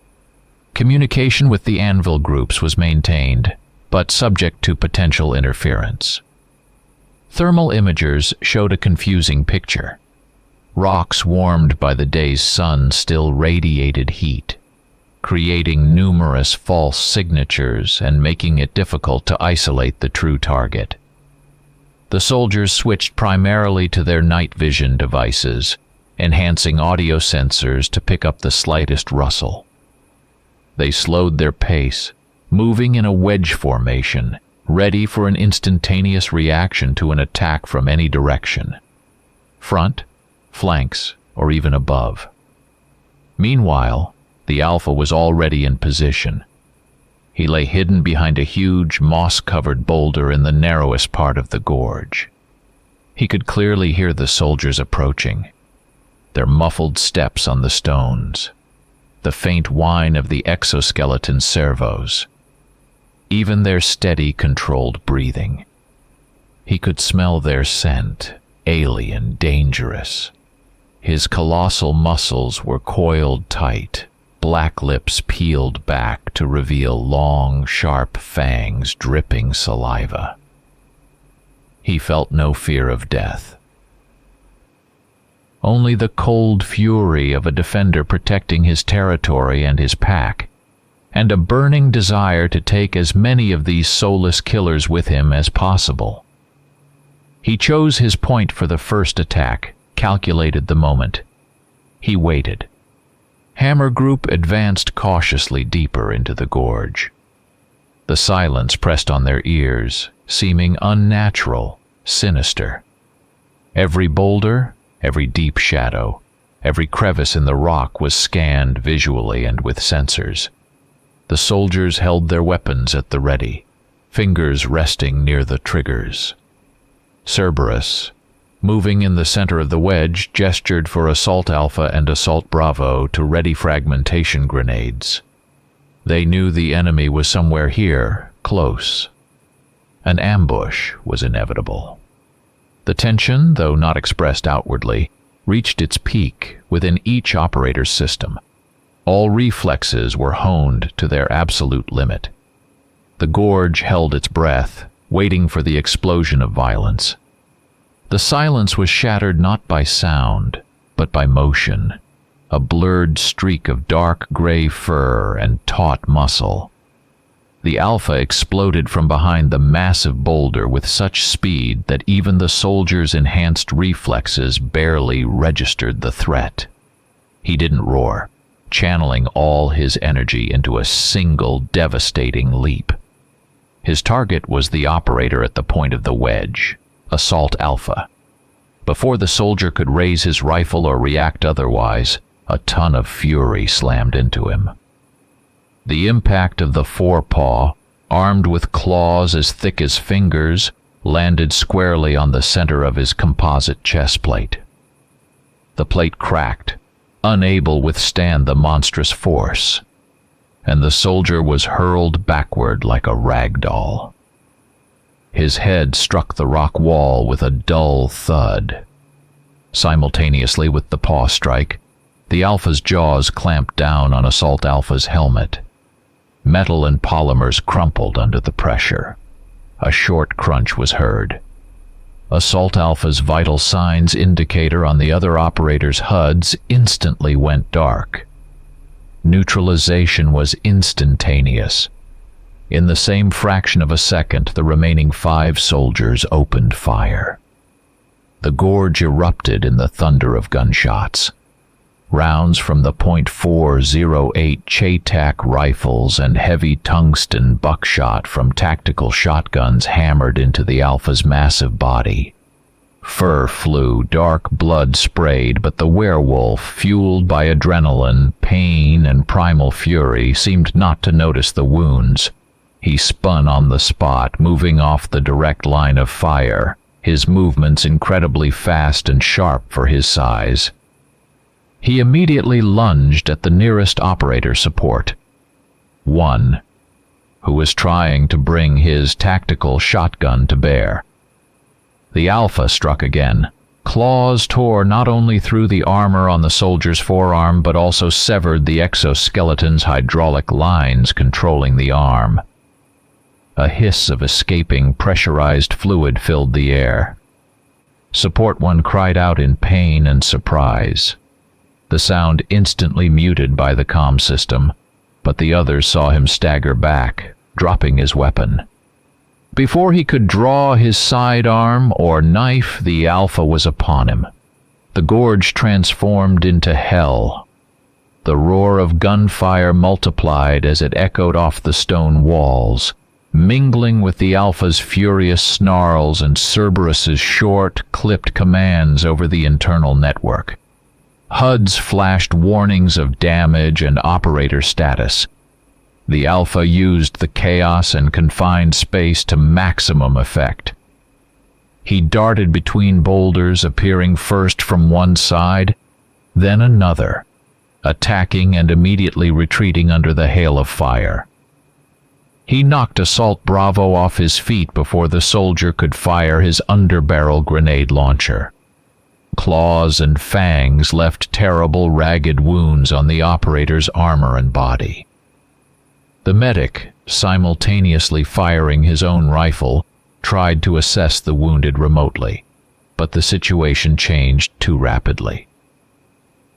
Communication with the Anvil groups was maintained, but subject to potential interference. Thermal imagers showed a confusing picture. Rocks warmed by the day's sun still radiated heat, creating numerous false signatures and making it difficult to isolate the true target. The soldiers switched primarily to their night vision devices, enhancing audio sensors to pick up the slightest rustle. They slowed their pace, moving in a wedge formation, ready for an instantaneous reaction to an attack from any direction. Front, flanks, or even above. Meanwhile, the Alpha was already in position. He lay hidden behind a huge, moss-covered boulder in the narrowest part of the gorge. He could clearly hear the soldiers approaching, their muffled steps on the stones, the faint whine of the exoskeleton servos, even their steady, controlled breathing. He could smell their scent, alien, dangerous. His colossal muscles were coiled tight, black lips peeled back to reveal long, sharp fangs dripping saliva. He felt no fear of death. Only the cold fury of a defender protecting his territory and his pack, and a burning desire to take as many of these soulless killers with him as possible. He chose his point for the first attack, calculated the moment. He waited. Hammer Group advanced cautiously deeper into the gorge. The silence pressed on their ears, seeming unnatural, sinister. Every boulder, every deep shadow, every crevice in the rock was scanned visually and with sensors. The soldiers held their weapons at the ready, fingers resting near the triggers. Cerberus, moving in the center of the wedge, gestured for Assault Alpha and Assault Bravo to ready fragmentation grenades. They knew the enemy was somewhere here, close. An ambush was inevitable. The tension, though not expressed outwardly, reached its peak within each operator's system. All reflexes were honed to their absolute limit. The Gorge held its breath, waiting for the explosion of violence. The silence was shattered not by sound, but by motion, a blurred streak of dark gray fur and taut muscle. The Alpha exploded from behind the massive boulder with such speed that even the soldier's enhanced reflexes barely registered the threat. He didn't roar, channeling all his energy into a single devastating leap. His target was the operator at the point of the wedge, Assault Alpha. Before the soldier could raise his rifle or react otherwise, a ton of fury slammed into him. The impact of the forepaw, armed with claws as thick as fingers, landed squarely on the center of his composite chest plate. The plate cracked, unable to withstand the monstrous force, and the soldier was hurled backward like a rag doll. His head struck the rock wall with a dull thud. Simultaneously with the paw strike, the Alpha's jaws clamped down on Assault Alpha's helmet. Metal and polymers crumpled under the pressure. A short crunch was heard. Assault Alpha's vital signs indicator on the other operator's HUDs instantly went dark. Neutralization was instantaneous. In the same fraction of a second, the remaining 5 soldiers opened fire. The Gorge erupted in the thunder of gunshots. Rounds from the .408 Chaytak rifles and heavy tungsten buckshot from tactical shotguns hammered into the Alpha's massive body. Fur flew, dark blood sprayed, but the werewolf, fueled by adrenaline, pain, and primal fury, seemed not to notice the wounds. He spun on the spot, moving off the direct line of fire, his movements incredibly fast and sharp for his size. He immediately lunged at the nearest operator support, one, who was trying to bring his tactical shotgun to bear. The Alpha struck again. Claws tore not only through the armor on the soldier's forearm, but also severed the exoskeleton's hydraulic lines controlling the arm. A hiss of escaping pressurized fluid filled the air. Support One cried out in pain and surprise. The sound instantly muted by the comm system, but the others saw him stagger back, dropping his weapon. Before he could draw his sidearm or knife, the Alpha was upon him. The Gorge transformed into hell. The roar of gunfire multiplied as it echoed off the stone walls, mingling with the Alpha's furious snarls and Cerberus's short, clipped commands over the internal network. HUDs flashed warnings of damage and operator status. The Alpha used the chaos and confined space to maximum effect. He darted between boulders, appearing first from one side, then another, attacking and immediately retreating under the hail of fire. He knocked Assault Bravo off his feet before the soldier could fire his underbarrel grenade launcher. Claws and fangs left terrible, ragged wounds on the operator's armor and body. The medic, simultaneously firing his own rifle, tried to assess the wounded remotely, but the situation changed too rapidly.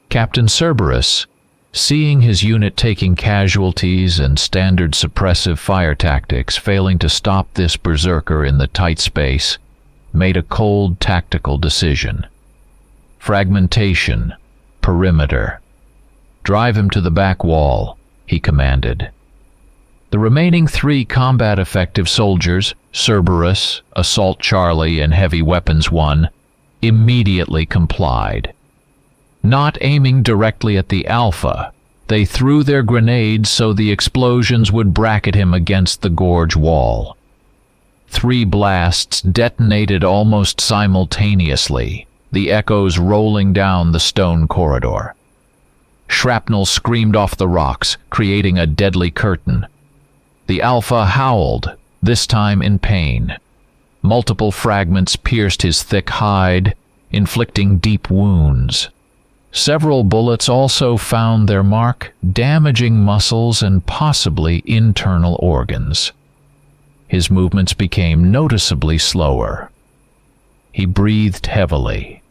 Captain Cerberus, seeing his unit taking casualties and standard suppressive fire tactics failing to stop this berserker in the tight space, made a cold tactical decision. Fragmentation, perimeter. Drive him to the back wall, he commanded. The remaining 3 combat-effective soldiers, Cerberus, Assault Charlie, and Heavy Weapons 1, immediately complied. Not aiming directly at the Alpha, they threw their grenades so the explosions would bracket him against the Gorge wall. 3 blasts detonated almost simultaneously, the echoes rolling down the stone corridor. Shrapnel screamed off the rocks, creating a deadly curtain. The Alpha howled, this time in pain. Multiple fragments pierced his thick hide, inflicting deep wounds. Several bullets also found their mark, damaging muscles and possibly internal organs. His movements became noticeably slower. He breathed heavily,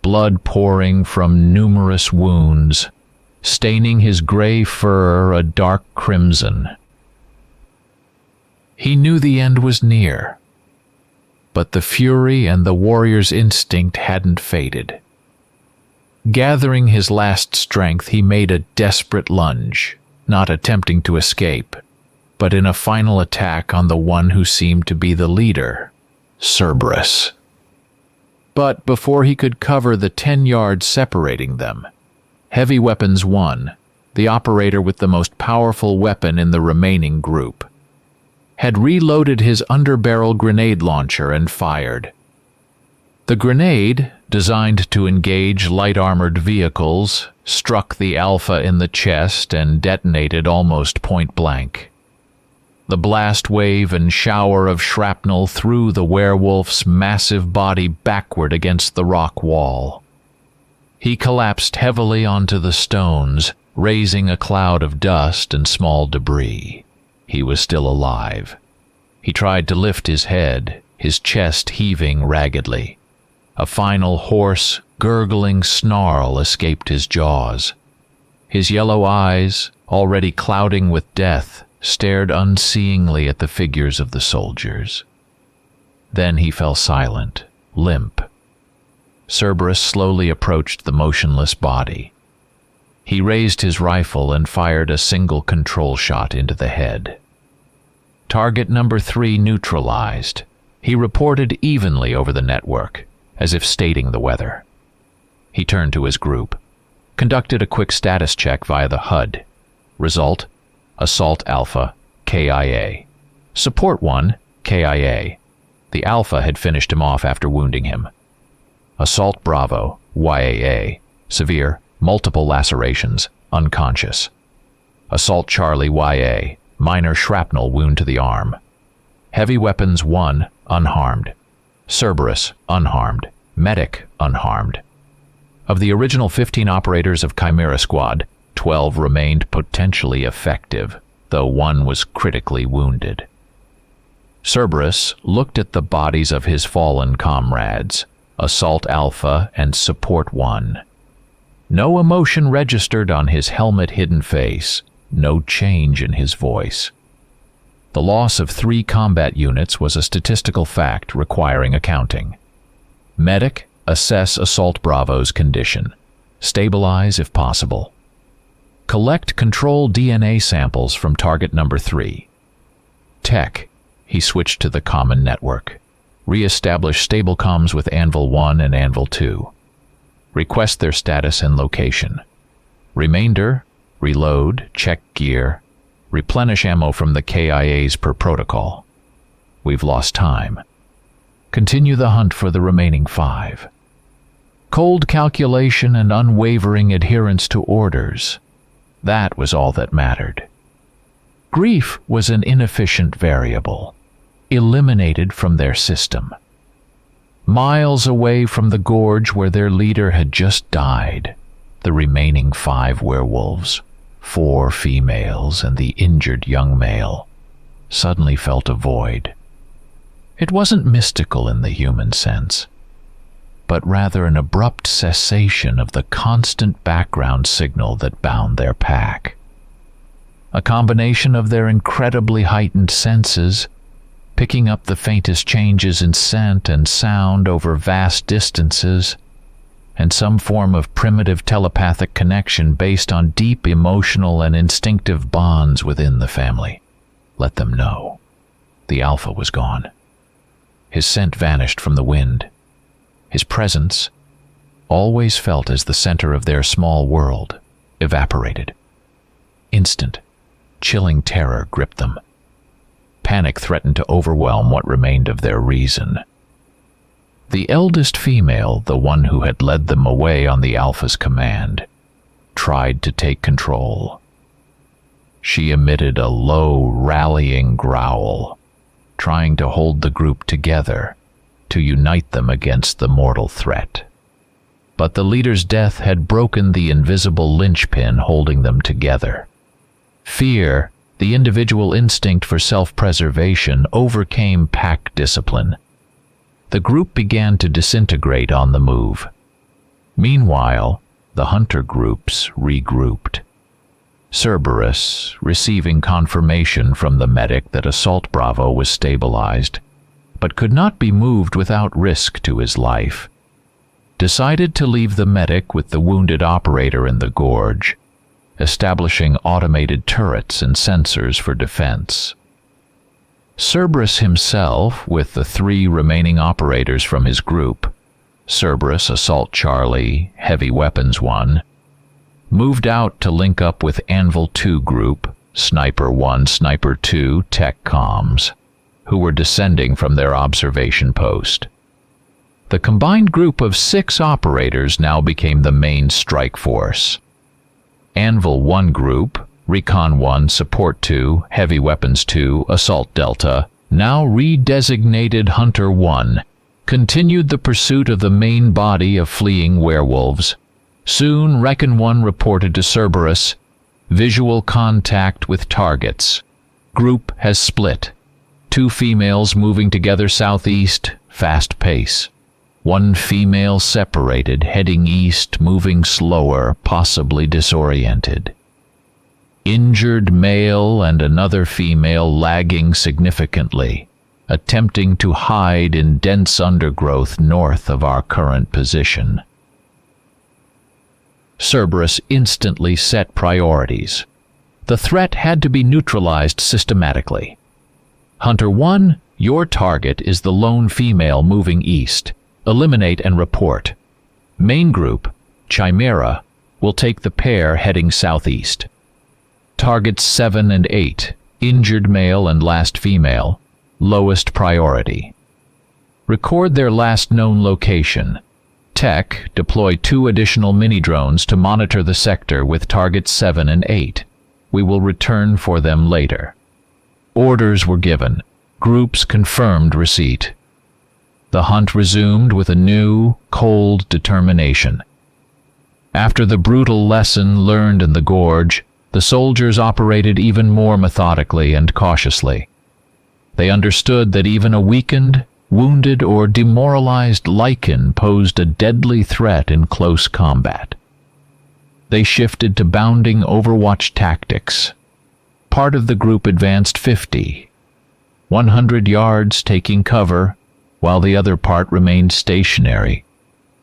blood pouring from numerous wounds, staining his gray fur a dark crimson. He knew the end was near, but the fury and the warrior's instinct hadn't faded. Gathering his last strength, he made a desperate lunge, not attempting to escape, but in a final attack on the one who seemed to be the leader, Cerberus. But before he could cover the 10 yards separating them, Heavy Weapons 1, the operator with the most powerful weapon in the remaining group, had reloaded his underbarrel grenade launcher and fired. The grenade, designed to engage light-armored vehicles, struck the Alpha in the chest and detonated almost point-blank. The blast wave and shower of shrapnel threw the werewolf's massive body backward against the rock wall. He collapsed heavily onto the stones, raising a cloud of dust and small debris. He was still alive. He tried to lift his head, his chest heaving raggedly. A final hoarse, gurgling snarl escaped his jaws. His yellow eyes, already clouding with death, stared unseeingly at the figures of the soldiers. Then he fell silent, limp. Cerberus slowly approached the motionless body. He raised his rifle and fired a single control shot into the head. Target number 3 neutralized. He reported evenly over the network, as if stating the weather. He turned to his group, conducted a quick status check via the HUD. Result: Assault Alpha, KIA. Support 1, KIA. The Alpha had finished him off after wounding him. Assault Bravo, YAA. Severe, multiple lacerations, unconscious. Assault Charlie, YA. Minor shrapnel wound to the arm. Heavy Weapons 1, unharmed. Cerberus, unharmed. Medic, unharmed. Of the original 15 operators of Chimera Squad, 12 remained potentially effective, though 1 was critically wounded. Cerberus looked at the bodies of his fallen comrades, Assault Alpha and Support 1. No emotion registered on his helmet-hidden face, no change in his voice. The loss of 3 combat units was a statistical fact requiring accounting. Medic, assess Assault Bravo's condition. Stabilize if possible. Collect control DNA samples from target number 3. Tech, he switched to the common network. Re-establish stable comms with Anvil 1 and Anvil 2. Request their status and location. Remainder, reload, check gear, replenish ammo from the KIAs per protocol. We've lost time. Continue the hunt for the remaining 5. Cold calculation and unwavering adherence to orders. That was all that mattered. Grief was an inefficient variable, eliminated from their system. Miles away from the gorge where their leader had just died, the remaining 5 werewolves, 4 females and the injured young male, suddenly felt a void. It wasn't mystical in the human sense, but rather an abrupt cessation of the constant background signal that bound their pack. A combination of their incredibly heightened senses, picking up the faintest changes in scent and sound over vast distances, and some form of primitive telepathic connection based on deep emotional and instinctive bonds within the family, let them know. The Alpha was gone. His scent vanished from the wind. His presence, always felt as the center of their small world, evaporated. Instant, chilling terror gripped them. Panic threatened to overwhelm what remained of their reason. The eldest female, the one who had led them away on the Alpha's command, tried to take control. She emitted a low, rallying growl, trying to hold the group together, to unite them against the mortal threat. But the leader's death had broken the invisible linchpin holding them together. Fear, the individual instinct for self-preservation, overcame pack discipline. The group began to disintegrate on the move. Meanwhile, the hunter groups regrouped. Cerberus, receiving confirmation from the medic that Assault Bravo was stabilized, but could not be moved without risk to his life, decided to leave the medic with the wounded operator in the Gorge, establishing automated turrets and sensors for defense. Cerberus himself, with the 3 remaining operators from his group, Cerberus, Assault Charlie, Heavy Weapons 1, moved out to link up with Anvil 2 group, Sniper 1, Sniper 2, Tech Comms, who were descending from their observation post. The combined group of 6 operators now became the main strike force. Anvil 1 group, Recon 1, Support 2, Heavy Weapons 2, Assault Delta, now redesignated Hunter 1, continued the pursuit of the main body of fleeing werewolves. Soon, Recon 1 reported to Cerberus, visual contact with targets. Group has split. 2 females moving together southeast, fast pace. 1 female separated, heading east, moving slower, possibly disoriented. Injured male and another female lagging significantly, attempting to hide in dense undergrowth north of our current position. Cerberus instantly set priorities. The threat had to be neutralized systematically. Hunter 1, your target is the lone female moving east. Eliminate and report. Main group, Chimera, will take the pair heading southeast. Targets 7 and 8, injured male and last female, lowest priority. Record their last known location. Tech, deploy 2 additional mini-drones to monitor the sector with targets 7 and 8. We will return for them later. Orders were given. Groups confirmed receipt. The hunt resumed with a new, cold determination. After the brutal lesson learned in the Gorge, the soldiers operated even more methodically and cautiously. They understood that even a weakened, wounded, or demoralized Lycan posed a deadly threat in close combat. They shifted to bounding Overwatch tactics. Part of the group advanced 50, 100 yards taking cover, while the other part remained stationary,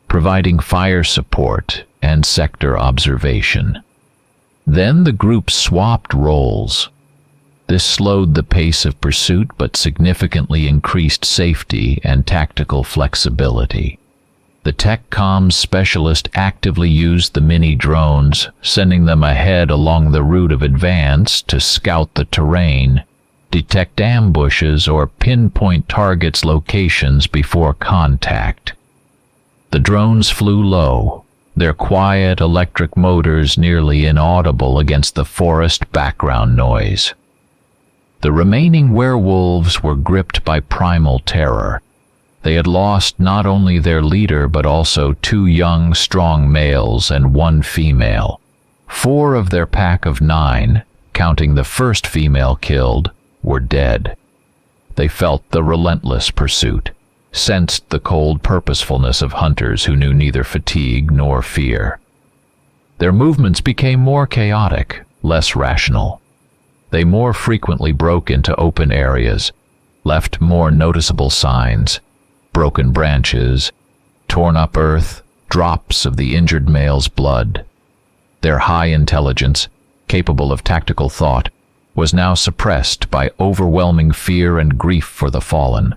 providing fire support and sector observation. Then the group swapped roles. This slowed the pace of pursuit but significantly increased safety and tactical flexibility. The Tech Comms specialist actively used the mini-drones, sending them ahead along the route of advance to scout the terrain, detect ambushes, or pinpoint targets' locations before contact. The drones flew low, their quiet electric motors nearly inaudible against the forest background noise. The remaining werewolves were gripped by primal terror. They had lost not only their leader but also 2 young, strong males and 1 female. 4 of their pack of 9, counting the first female killed, were dead. They felt the relentless pursuit, sensed the cold purposefulness of hunters who knew neither fatigue nor fear. Their movements became more chaotic, less rational. They more frequently broke into open areas, left more noticeable signs, broken branches, torn up earth, drops of the injured male's blood. Their high intelligence, capable of tactical thought, was now suppressed by overwhelming fear and grief for the fallen.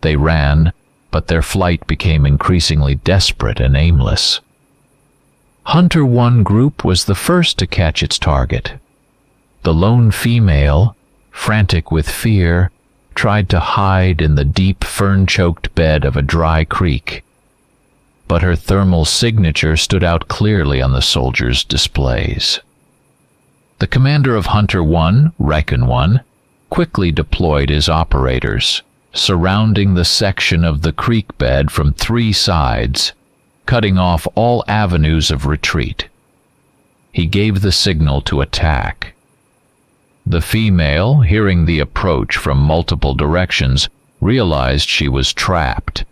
They ran, but their flight became increasingly desperate and aimless. Hunter 1 group was the first to catch its target. The lone female, frantic with fear, tried to hide in the deep fern-choked bed of a dry creek. But her thermal signature stood out clearly on the soldiers' displays. The commander of Hunter 1, Reckon 1, quickly deployed his operators, surrounding the section of the creek bed from 3 sides, cutting off all avenues of retreat. He gave the signal to attack. The female, hearing the approach from multiple directions, realized she was trapped.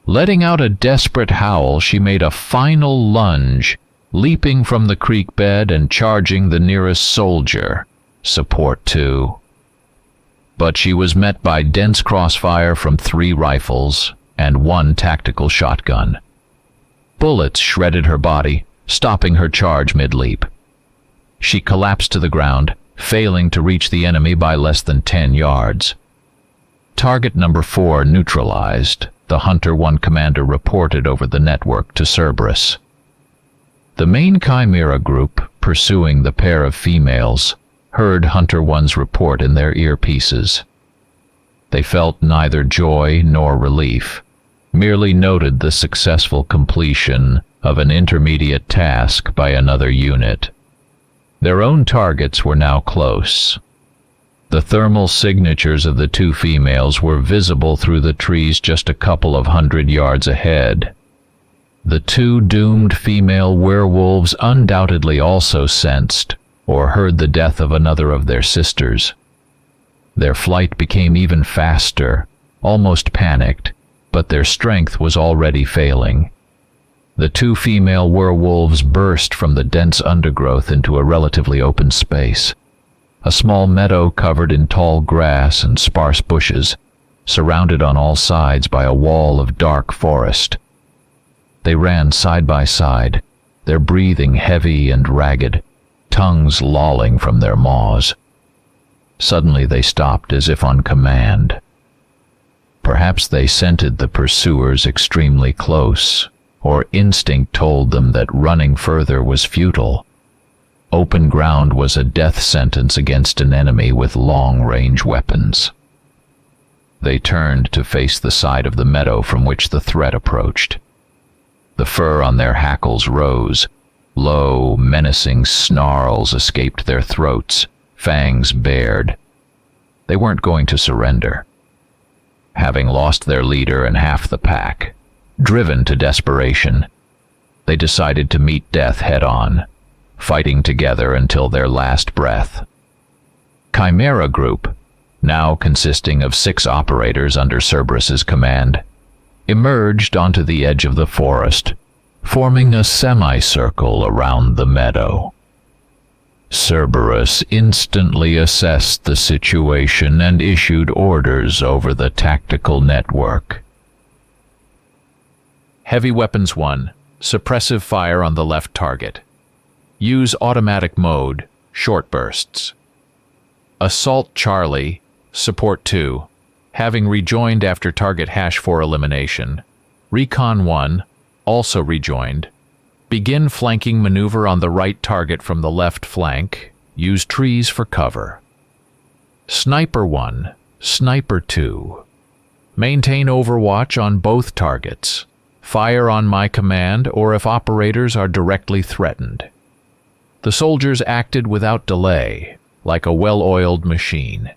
Letting out a desperate howl, she made a final lunge, leaping from the creek bed and charging the nearest soldier, Support 2. But she was met by dense crossfire from 3 rifles and 1 tactical shotgun. Bullets shredded her body, stopping her charge mid-leap. She collapsed to the ground, failing to reach the enemy by less than 10 yards. Target number 4 neutralized, the Hunter 1 commander reported over the network to Cerberus. The main Chimera group, pursuing the pair of females, heard Hunter 1's report in their earpieces. They felt neither joy nor relief, merely noted the successful completion of an intermediate task by another unit. Their own targets were now close. The thermal signatures of the 2 females were visible through the trees just a couple of 100 yards ahead. The 2 doomed female werewolves undoubtedly also sensed or heard the death of another of their sisters. Their flight became even faster, almost panicked, but their strength was already failing. The 2 female werewolves burst from the dense undergrowth into a relatively open space, a small meadow covered in tall grass and sparse bushes, surrounded on all sides by a wall of dark forest. They ran side by side, their breathing heavy and ragged, tongues lolling from their maws. Suddenly they stopped as if on command. Perhaps they scented the pursuers extremely close, or instinct told them that running further was futile. Open ground was a death sentence against an enemy with long-range weapons. They turned to face the side of the meadow from which the threat approached. The fur on their hackles rose. Low, menacing snarls escaped their throats, fangs bared. They weren't going to surrender. Having lost their leader and half the pack, driven to desperation, they decided to meet death head-on, fighting together until their last breath. Chimera Group, now consisting of 6 operators under Cerberus's command, emerged onto the edge of the forest, forming a semicircle around the meadow. Cerberus instantly assessed the situation and issued orders over the tactical network. Heavy Weapons 1, suppressive fire on the left target. Use automatic mode, short bursts. Assault Charlie, Support 2, having rejoined after target #4 elimination. Recon 1, also rejoined. Begin flanking maneuver on the right target from the left flank. Use trees for cover. Sniper 1, Sniper 2. Maintain overwatch on both targets. Fire on my command or if operators are directly threatened. The soldiers acted without delay, like a well-oiled machine.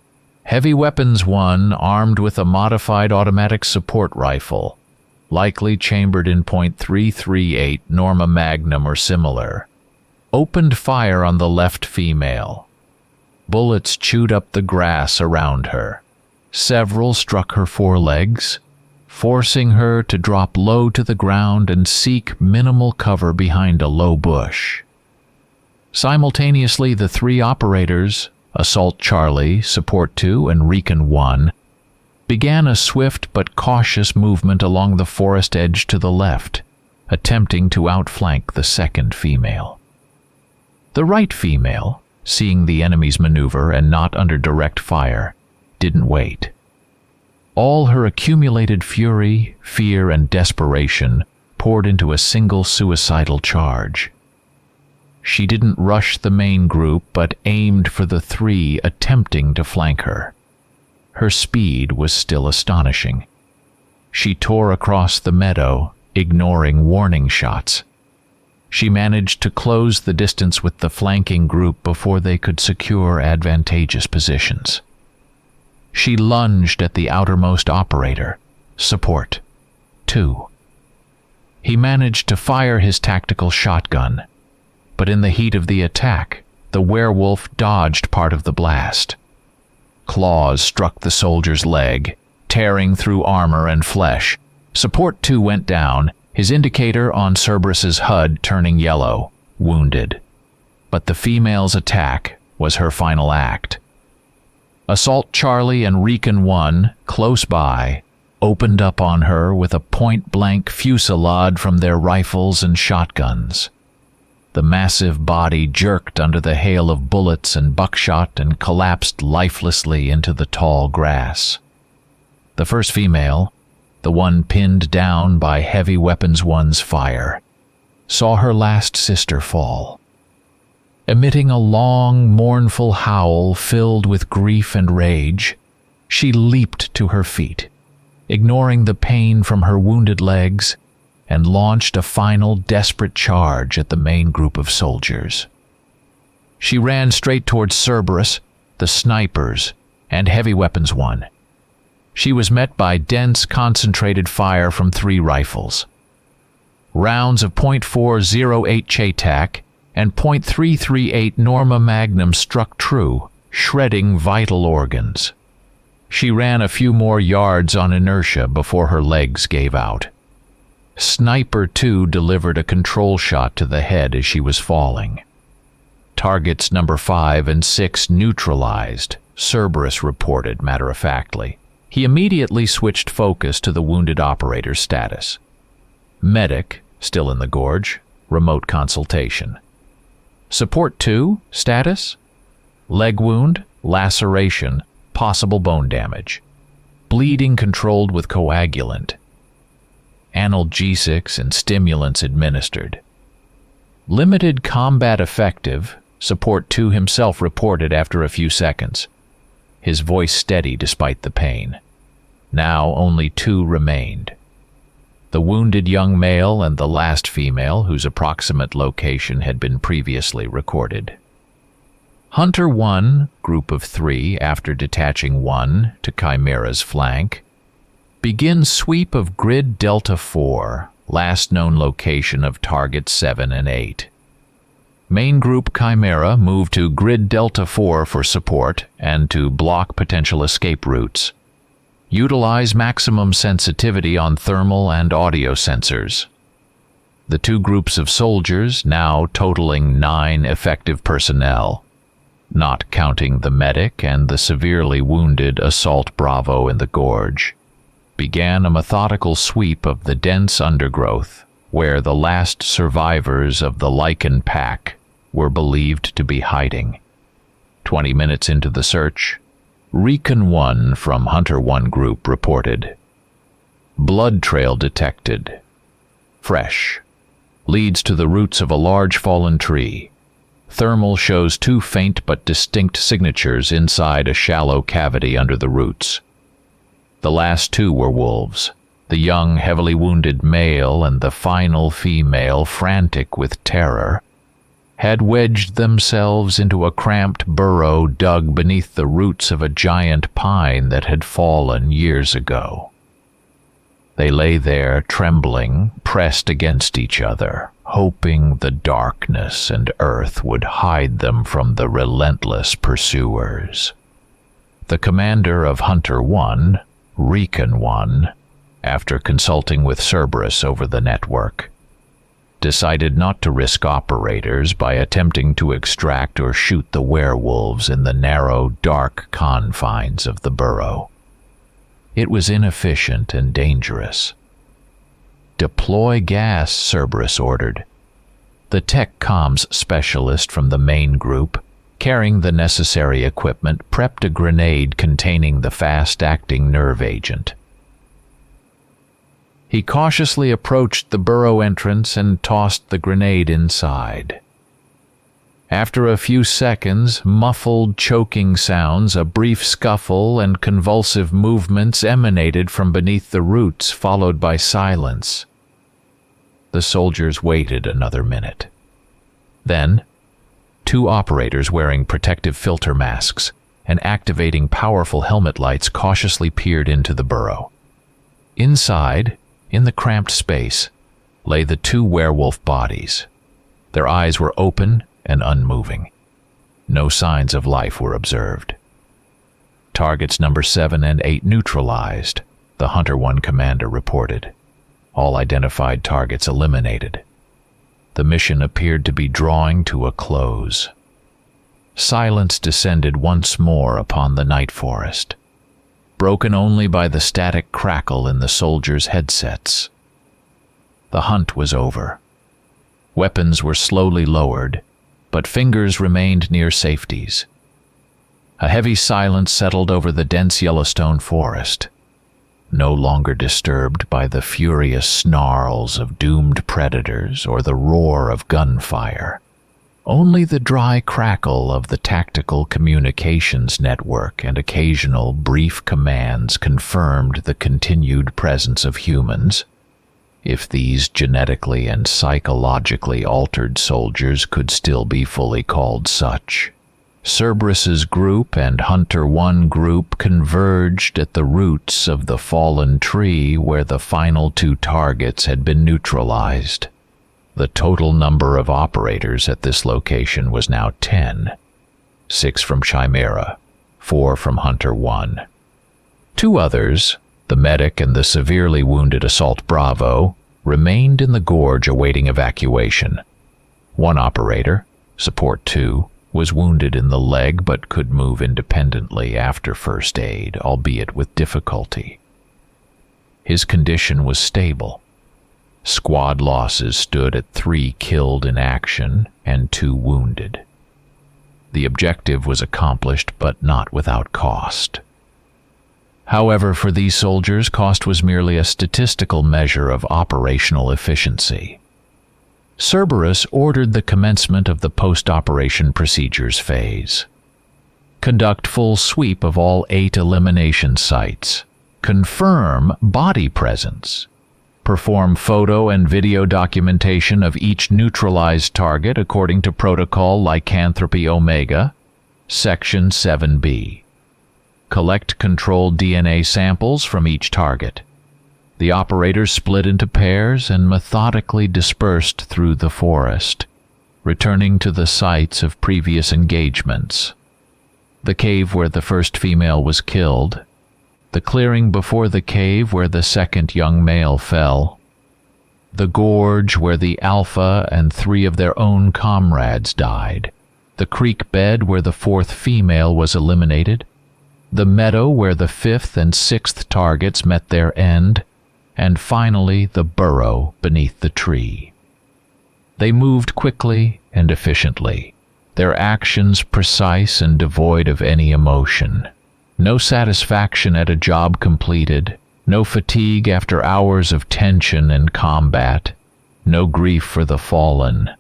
Heavy Weapons 1 armed with a modified automatic support rifle, likely chambered in .338 Norma Magnum or similar, opened fire on the left female. Bullets chewed up the grass around her. Several struck her forelegs, forcing her to drop low to the ground and seek minimal cover behind a low bush. Simultaneously, the 3 operators, Assault Charlie, Support 2, and Recon 1, began a swift but cautious movement along the forest edge to the left, attempting to outflank the second female. The right female, seeing the enemy's maneuver and not under direct fire, didn't wait. All her accumulated fury, fear, and desperation poured into a single suicidal charge. She didn't rush the main group, but aimed for the three attempting to flank her. Her speed was still astonishing. She tore across the meadow, ignoring warning shots. She managed to close the distance with the flanking group before they could secure advantageous positions. She lunged at the outermost operator, Support 2. He managed to fire his tactical shotgun, but in the heat of the attack, the werewolf dodged part of the blast. Claws struck the soldier's leg, tearing through armor and flesh. Support 2 went down, his indicator on Cerberus's HUD turning yellow, wounded. But the female's attack was her final act. Assault Charlie and Recon 1, close by, opened up on her with a point-blank fusillade from their rifles and shotguns. The massive body jerked under the hail of bullets and buckshot and collapsed lifelessly into the tall grass. The first female, the one pinned down by Heavy Weapons 1's fire, saw her last sister fall. Emitting a long, mournful howl filled with grief and rage, she leaped to her feet, ignoring the pain from her wounded legs, and launched a final desperate charge at the main group of soldiers. She ran straight towards Cerberus, the snipers, and Heavy Weapons 1. She was met by dense, concentrated fire from 3 rifles. Rounds of .408 Chaytak and .338 Norma Magnum struck true, shredding vital organs. She ran a few more yards on inertia before her legs gave out. Sniper 2 delivered a control shot to the head as she was falling. Targets number 5 and 6 neutralized, Cerberus reported matter-of-factly. He immediately switched focus to the wounded operator's status. Medic, still in the gorge, remote consultation. Support 2, status? Leg wound, laceration, possible bone damage. Bleeding controlled with coagulant. Analgesics and stimulants administered. Limited combat effective, Support 2 himself reported after a few seconds. His voice steady despite the pain. Now only 2 remained. The wounded young male and the last female whose approximate location had been previously recorded. Hunter 1, group of 3 after detaching 1 to Chimera's flank, begin sweep of Grid Delta 4, last known location of targets 7 and 8. Main group Chimera move to Grid Delta 4 for support and to block potential escape routes. Utilize maximum sensitivity on thermal and audio sensors. The 2 groups of soldiers, now totaling 9 effective personnel, not counting the medic and the severely wounded Assault Bravo in the Gorge, began a methodical sweep of the dense undergrowth where the last survivors of the Lycan pack were believed to be hiding. 20 minutes into the search, Recon 1 from Hunter 1 group reported. Blood trail detected. Fresh. Leads to the roots of a large fallen tree. Thermal shows 2 faint but distinct signatures inside a shallow cavity under the roots. The last 2 were wolves, the young, heavily wounded male and the final female, frantic with terror, had wedged themselves into a cramped burrow dug beneath the roots of a giant pine that had fallen years ago. They lay there, trembling, pressed against each other, hoping the darkness and earth would hide them from the relentless pursuers. The commander of Hunter 1, Recon 1, after consulting with Cerberus over the network, decided not to risk operators by attempting to extract or shoot the werewolves in the narrow, dark confines of the burrow. It was inefficient and dangerous. Deploy gas, Cerberus ordered. The tech comms specialist from the main group, carrying the necessary equipment, prepped a grenade containing the fast-acting nerve agent. He cautiously approached the burrow entrance and tossed the grenade inside. After a few seconds, muffled, choking sounds, a brief scuffle, and convulsive movements emanated from beneath the roots, followed by silence. The soldiers waited another minute. Then, two operators wearing protective filter masks and activating powerful helmet lights cautiously peered into the burrow. Inside, in the cramped space, lay the two werewolf bodies. Their eyes were open and unmoving. No signs of life were observed. Targets number 7 and 8 neutralized, the Hunter 1 commander reported. All identified targets eliminated. The mission appeared to be drawing to a close. Silence descended once more upon the night forest, broken only by the static crackle in the soldiers' headsets. The hunt was over. Weapons were slowly lowered, but fingers remained near safeties. A heavy silence settled over the dense Yellowstone forest, no longer disturbed by the furious snarls of doomed predators or the roar of gunfire. Only the dry crackle of the tactical communications network and occasional brief commands confirmed the continued presence of humans, if these genetically and psychologically altered soldiers could still be fully called such. Cerberus's group and Hunter 1 group converged at the roots of the fallen tree where the final 2 targets had been neutralized. The total number of operators at this location was now 10. 6 from Chimera, 4 from Hunter 1. 2 others, the medic and the severely wounded Assault Bravo, remained in the gorge awaiting evacuation. 1 operator, Support 2, was wounded in the leg but could move independently after first aid, albeit with difficulty. His condition was stable. Squad losses stood at 3 killed in action and 2 wounded. The objective was accomplished, but not without cost. However, for these soldiers, cost was merely a statistical measure of operational efficiency. Cerberus ordered the commencement of the post-operation procedures phase. Conduct full sweep of all 8 elimination sites. Confirm body presence. Perform photo and video documentation of each neutralized target according to Protocol Lycanthrope Omega, Section 7B. Collect controlled DNA samples from each target. The operators split into pairs and methodically dispersed through the forest, returning to the sites of previous engagements. The cave where the first female was killed, the clearing before the cave where the second young male fell, the gorge where the alpha and 3 of their own comrades died, the creek bed where the 4th female was eliminated, the meadow where the 5th and 6th targets met their end, and finally the burrow beneath the tree. They moved quickly and efficiently, their actions precise and devoid of any emotion. No satisfaction at a job completed, no fatigue after hours of tension and combat, no grief for the fallen,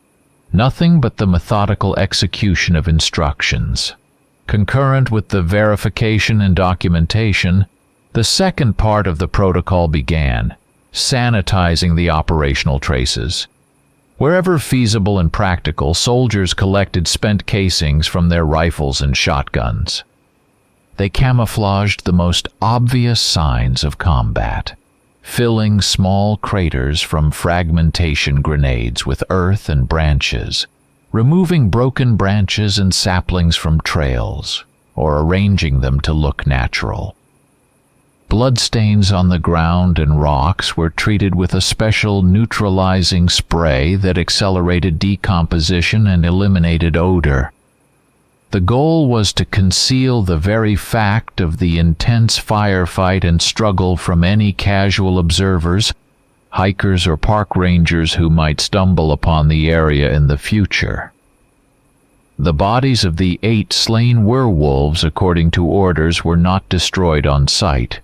nothing but the methodical execution of instructions. Concurrent with the verification and documentation, the second part of the protocol began, sanitizing the operational traces. Wherever feasible and practical, soldiers collected spent casings from their rifles and shotguns. They camouflaged the most obvious signs of combat, filling small craters from fragmentation grenades with earth and branches, removing broken branches and saplings from trails, or arranging them to look natural. Bloodstains on the ground and rocks were treated with a special neutralizing spray that accelerated decomposition and eliminated odor. The goal was to conceal the very fact of the intense firefight and struggle from any casual observers, hikers or park rangers who might stumble upon the area in the future. The bodies of the 8 slain werewolves, according to orders, were not destroyed on sight.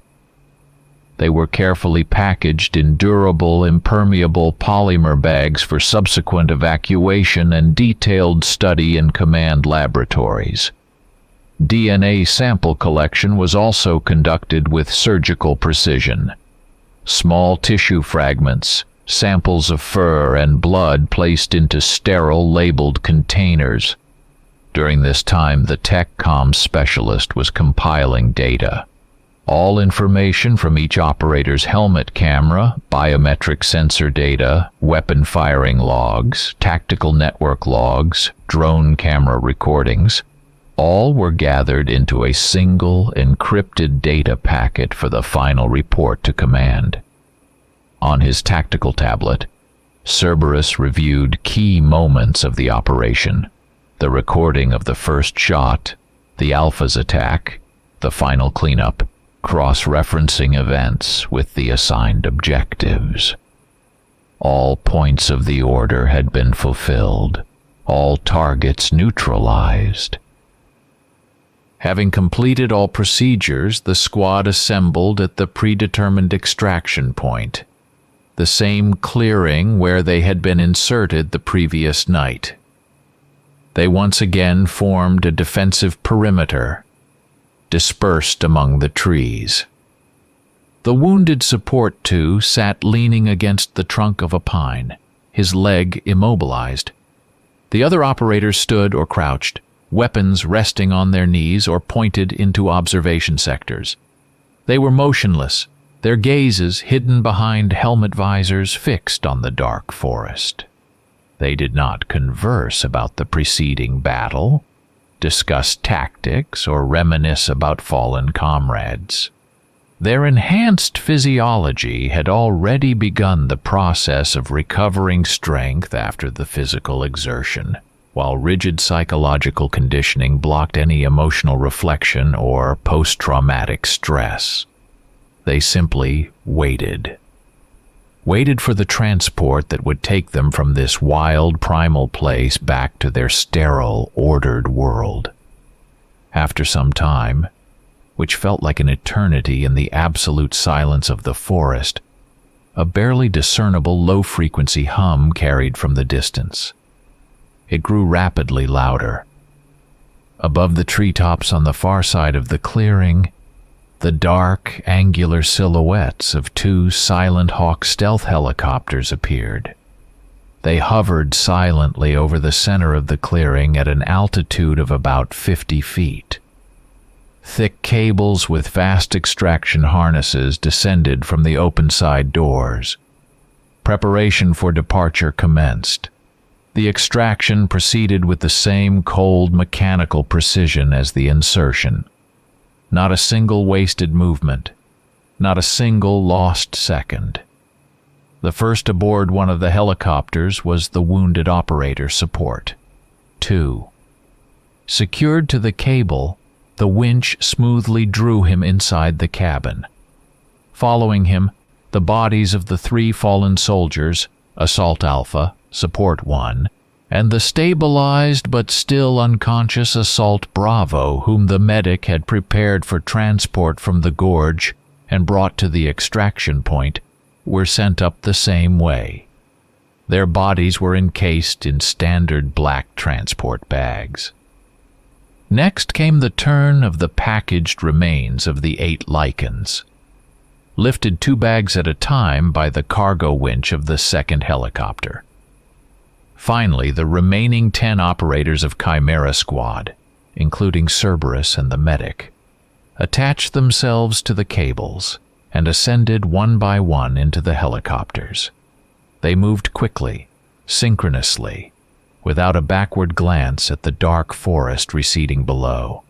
They were carefully packaged in durable, impermeable polymer bags for subsequent evacuation and detailed study in command laboratories. DNA sample collection was also conducted with surgical precision. Small tissue fragments, samples of fur and blood placed into sterile, labeled containers. During this time, the TechCom specialist was compiling data. All information from each operator's helmet camera, biometric sensor data, weapon firing logs, tactical network logs, drone camera recordings, all were gathered into a single encrypted data packet for the final report to command. On his tactical tablet, Cerberus reviewed key moments of the operation: the recording of the first shot, the Alpha's attack, the final cleanup, cross-referencing events with the assigned objectives. All points of the order had been fulfilled, all targets neutralized. Having completed all procedures, the squad assembled at the predetermined extraction point, the same clearing where they had been inserted the previous night. They once again formed a defensive perimeter, dispersed among the trees. The wounded support two sat leaning against the trunk of a pine, his leg immobilized. The other operators stood or crouched, weapons resting on their knees or pointed into observation sectors. They were motionless, their gazes hidden behind helmet visors fixed on the dark forest. They did not converse about the preceding battle, discuss tactics, or reminisce about fallen comrades. Their enhanced physiology had already begun the process of recovering strength after the physical exertion, while rigid psychological conditioning blocked any emotional reflection or post-traumatic stress. They simply waited. Waited for the transport that would take them from this wild, primal place back to their sterile, ordered world. After some time, which felt like an eternity in the absolute silence of the forest, a barely discernible low-frequency hum carried from the distance. It grew rapidly louder. Above the treetops on the far side of the clearing, the dark, angular silhouettes of two Silent Hawk stealth helicopters appeared. They hovered silently over the center of the clearing at an altitude of about 50 feet. Thick cables with fast extraction harnesses descended from the open side doors. Preparation for departure commenced. The extraction proceeded with the same cold mechanical precision as the insertion. Not a single wasted movement, not a single lost second. The first aboard one of the helicopters was the wounded operator support. 2. Secured to the cable, the winch smoothly drew him inside the cabin. Following him, the bodies of the 3 fallen soldiers, Assault Alpha, Support 1, and the stabilized but still unconscious Assault Bravo, whom the medic had prepared for transport from the Gorge and brought to the extraction point, were sent up the same way. Their bodies were encased in standard black transport bags. Next came the turn of the packaged remains of the 8 Lycans, lifted 2 bags at a time by the cargo winch of the second helicopter. Finally, the remaining 10 operators of Chimera Squad, including Cerberus and the medic, attached themselves to the cables and ascended one by one into the helicopters. They moved quickly, synchronously, without a backward glance at the dark forest receding below.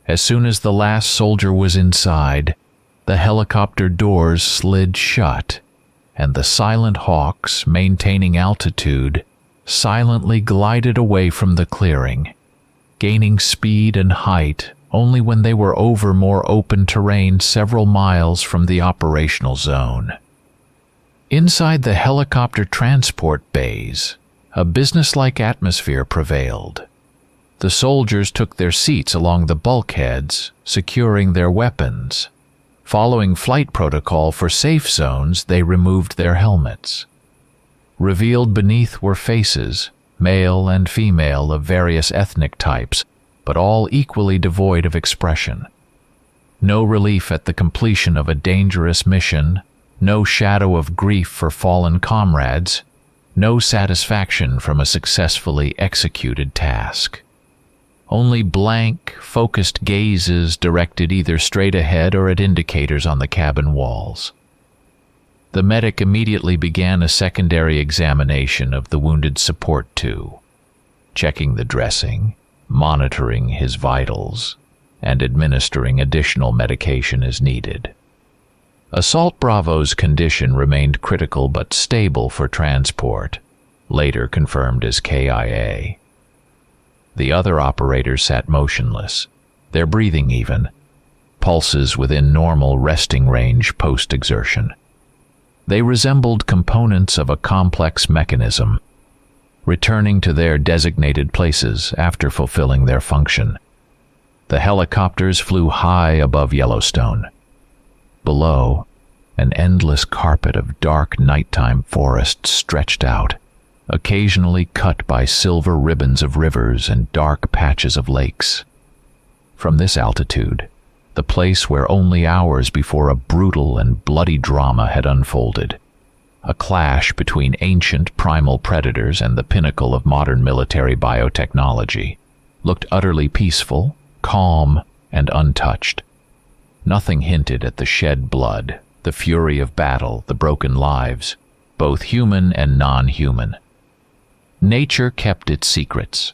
As soon as the last soldier was inside, the helicopter doors slid shut, and the Silent Hawks, maintaining altitude, silently glided away from the clearing, gaining speed and height only when they were over more open terrain several miles from the operational zone. Inside the helicopter transport bays, a businesslike atmosphere prevailed. The soldiers took their seats along the bulkheads, securing their weapons. Following flight protocol for safe zones, they removed their helmets. Revealed beneath were faces, male and female of various ethnic types, but all equally devoid of expression. No relief at the completion of a dangerous mission, no shadow of grief for fallen comrades, no satisfaction from a successfully executed task. Only blank, focused gazes directed either straight ahead or at indicators on the cabin walls. The medic immediately began a secondary examination of the wounded support two, checking the dressing, monitoring his vitals, and administering additional medication as needed. Assault Bravo's condition remained critical but stable for transport, later confirmed as KIA. The other operators sat motionless, their breathing even, pulses within normal resting range post-exertion. They resembled components of a complex mechanism, returning to their designated places after fulfilling their function. The helicopters flew high above Yellowstone. Below, an endless carpet of dark nighttime forest stretched out, occasionally cut by silver ribbons of rivers and dark patches of lakes. From this altitude, the place where only hours before a brutal and bloody drama had unfolded, a clash between ancient primal predators and the pinnacle of modern military biotechnology, looked utterly peaceful, calm, and untouched. Nothing hinted at the shed blood, the fury of battle, the broken lives, both human and non-human. Nature kept its secrets.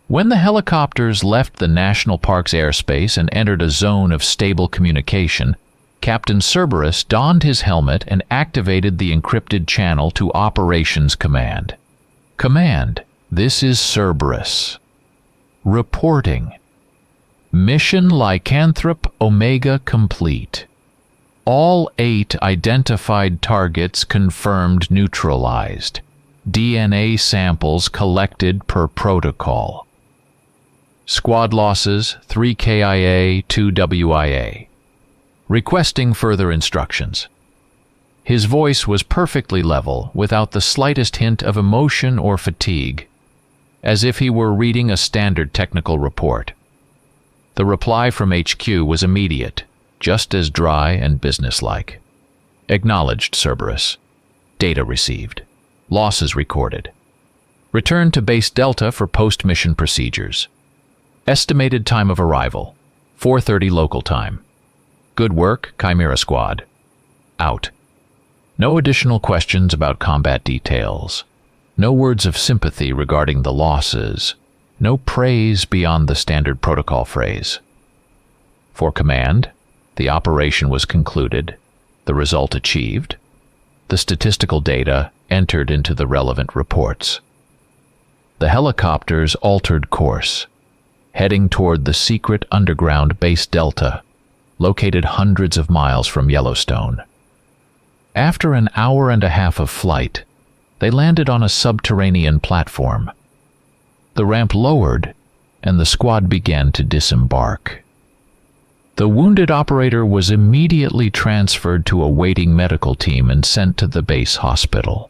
When the helicopters left the national park's airspace and entered a zone of stable communication, Captain Cerberus donned his helmet and activated the encrypted channel to Operations Command. Command, this is Cerberus. Reporting. Mission Lycanthrope Omega complete. All 8 identified targets confirmed neutralized. DNA samples collected per protocol. Squad losses 3 KIA, 2 WIA. Requesting further instructions. His voice was perfectly level, without the slightest hint of emotion or fatigue, as if he were reading a standard technical report. The reply from HQ was immediate, just as dry and businesslike. Acknowledged, Cerberus. Data received. Losses recorded. Return to Base Delta for post-mission procedures. Estimated time of arrival, 4:30 local time. Good work, Chimera Squad. Out. No additional questions about combat details. No words of sympathy regarding the losses. No praise beyond the standard protocol phrase. For command, the operation was concluded, the result achieved, the statistical data entered into the relevant reports. The helicopters altered course, heading toward the secret underground Base Delta, located hundreds of miles from Yellowstone. After an hour and a half of flight, they landed on a subterranean platform. The ramp lowered, and the squad began to disembark. The wounded operator was immediately transferred to a waiting medical team and sent to the base hospital.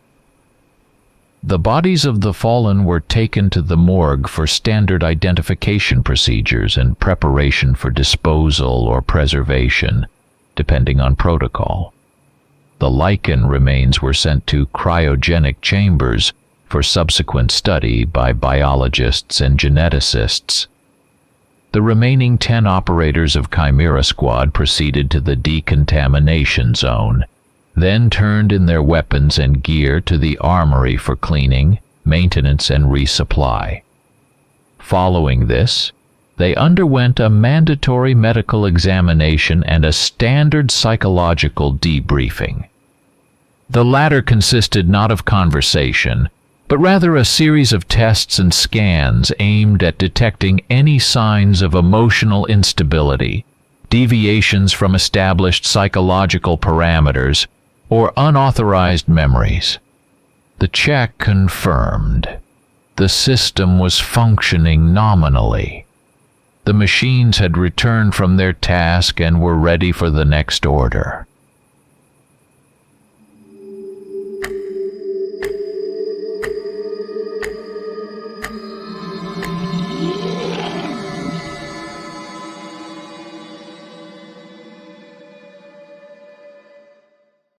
The bodies of the fallen were taken to the morgue for standard identification procedures and preparation for disposal or preservation, depending on protocol. The lichen remains were sent to cryogenic chambers for subsequent study by biologists and geneticists. The remaining 10 operators of Chimera Squad proceeded to the decontamination zone, then turned in their weapons and gear to the armory for cleaning, maintenance, and resupply. Following this, they underwent a mandatory medical examination and a standard psychological debriefing. The latter consisted not of conversation, but rather a series of tests and scans aimed at detecting any signs of emotional instability, deviations from established psychological parameters, or unauthorized memories. The check confirmed the system was functioning nominally. The machines had returned from their task and were ready for the next order.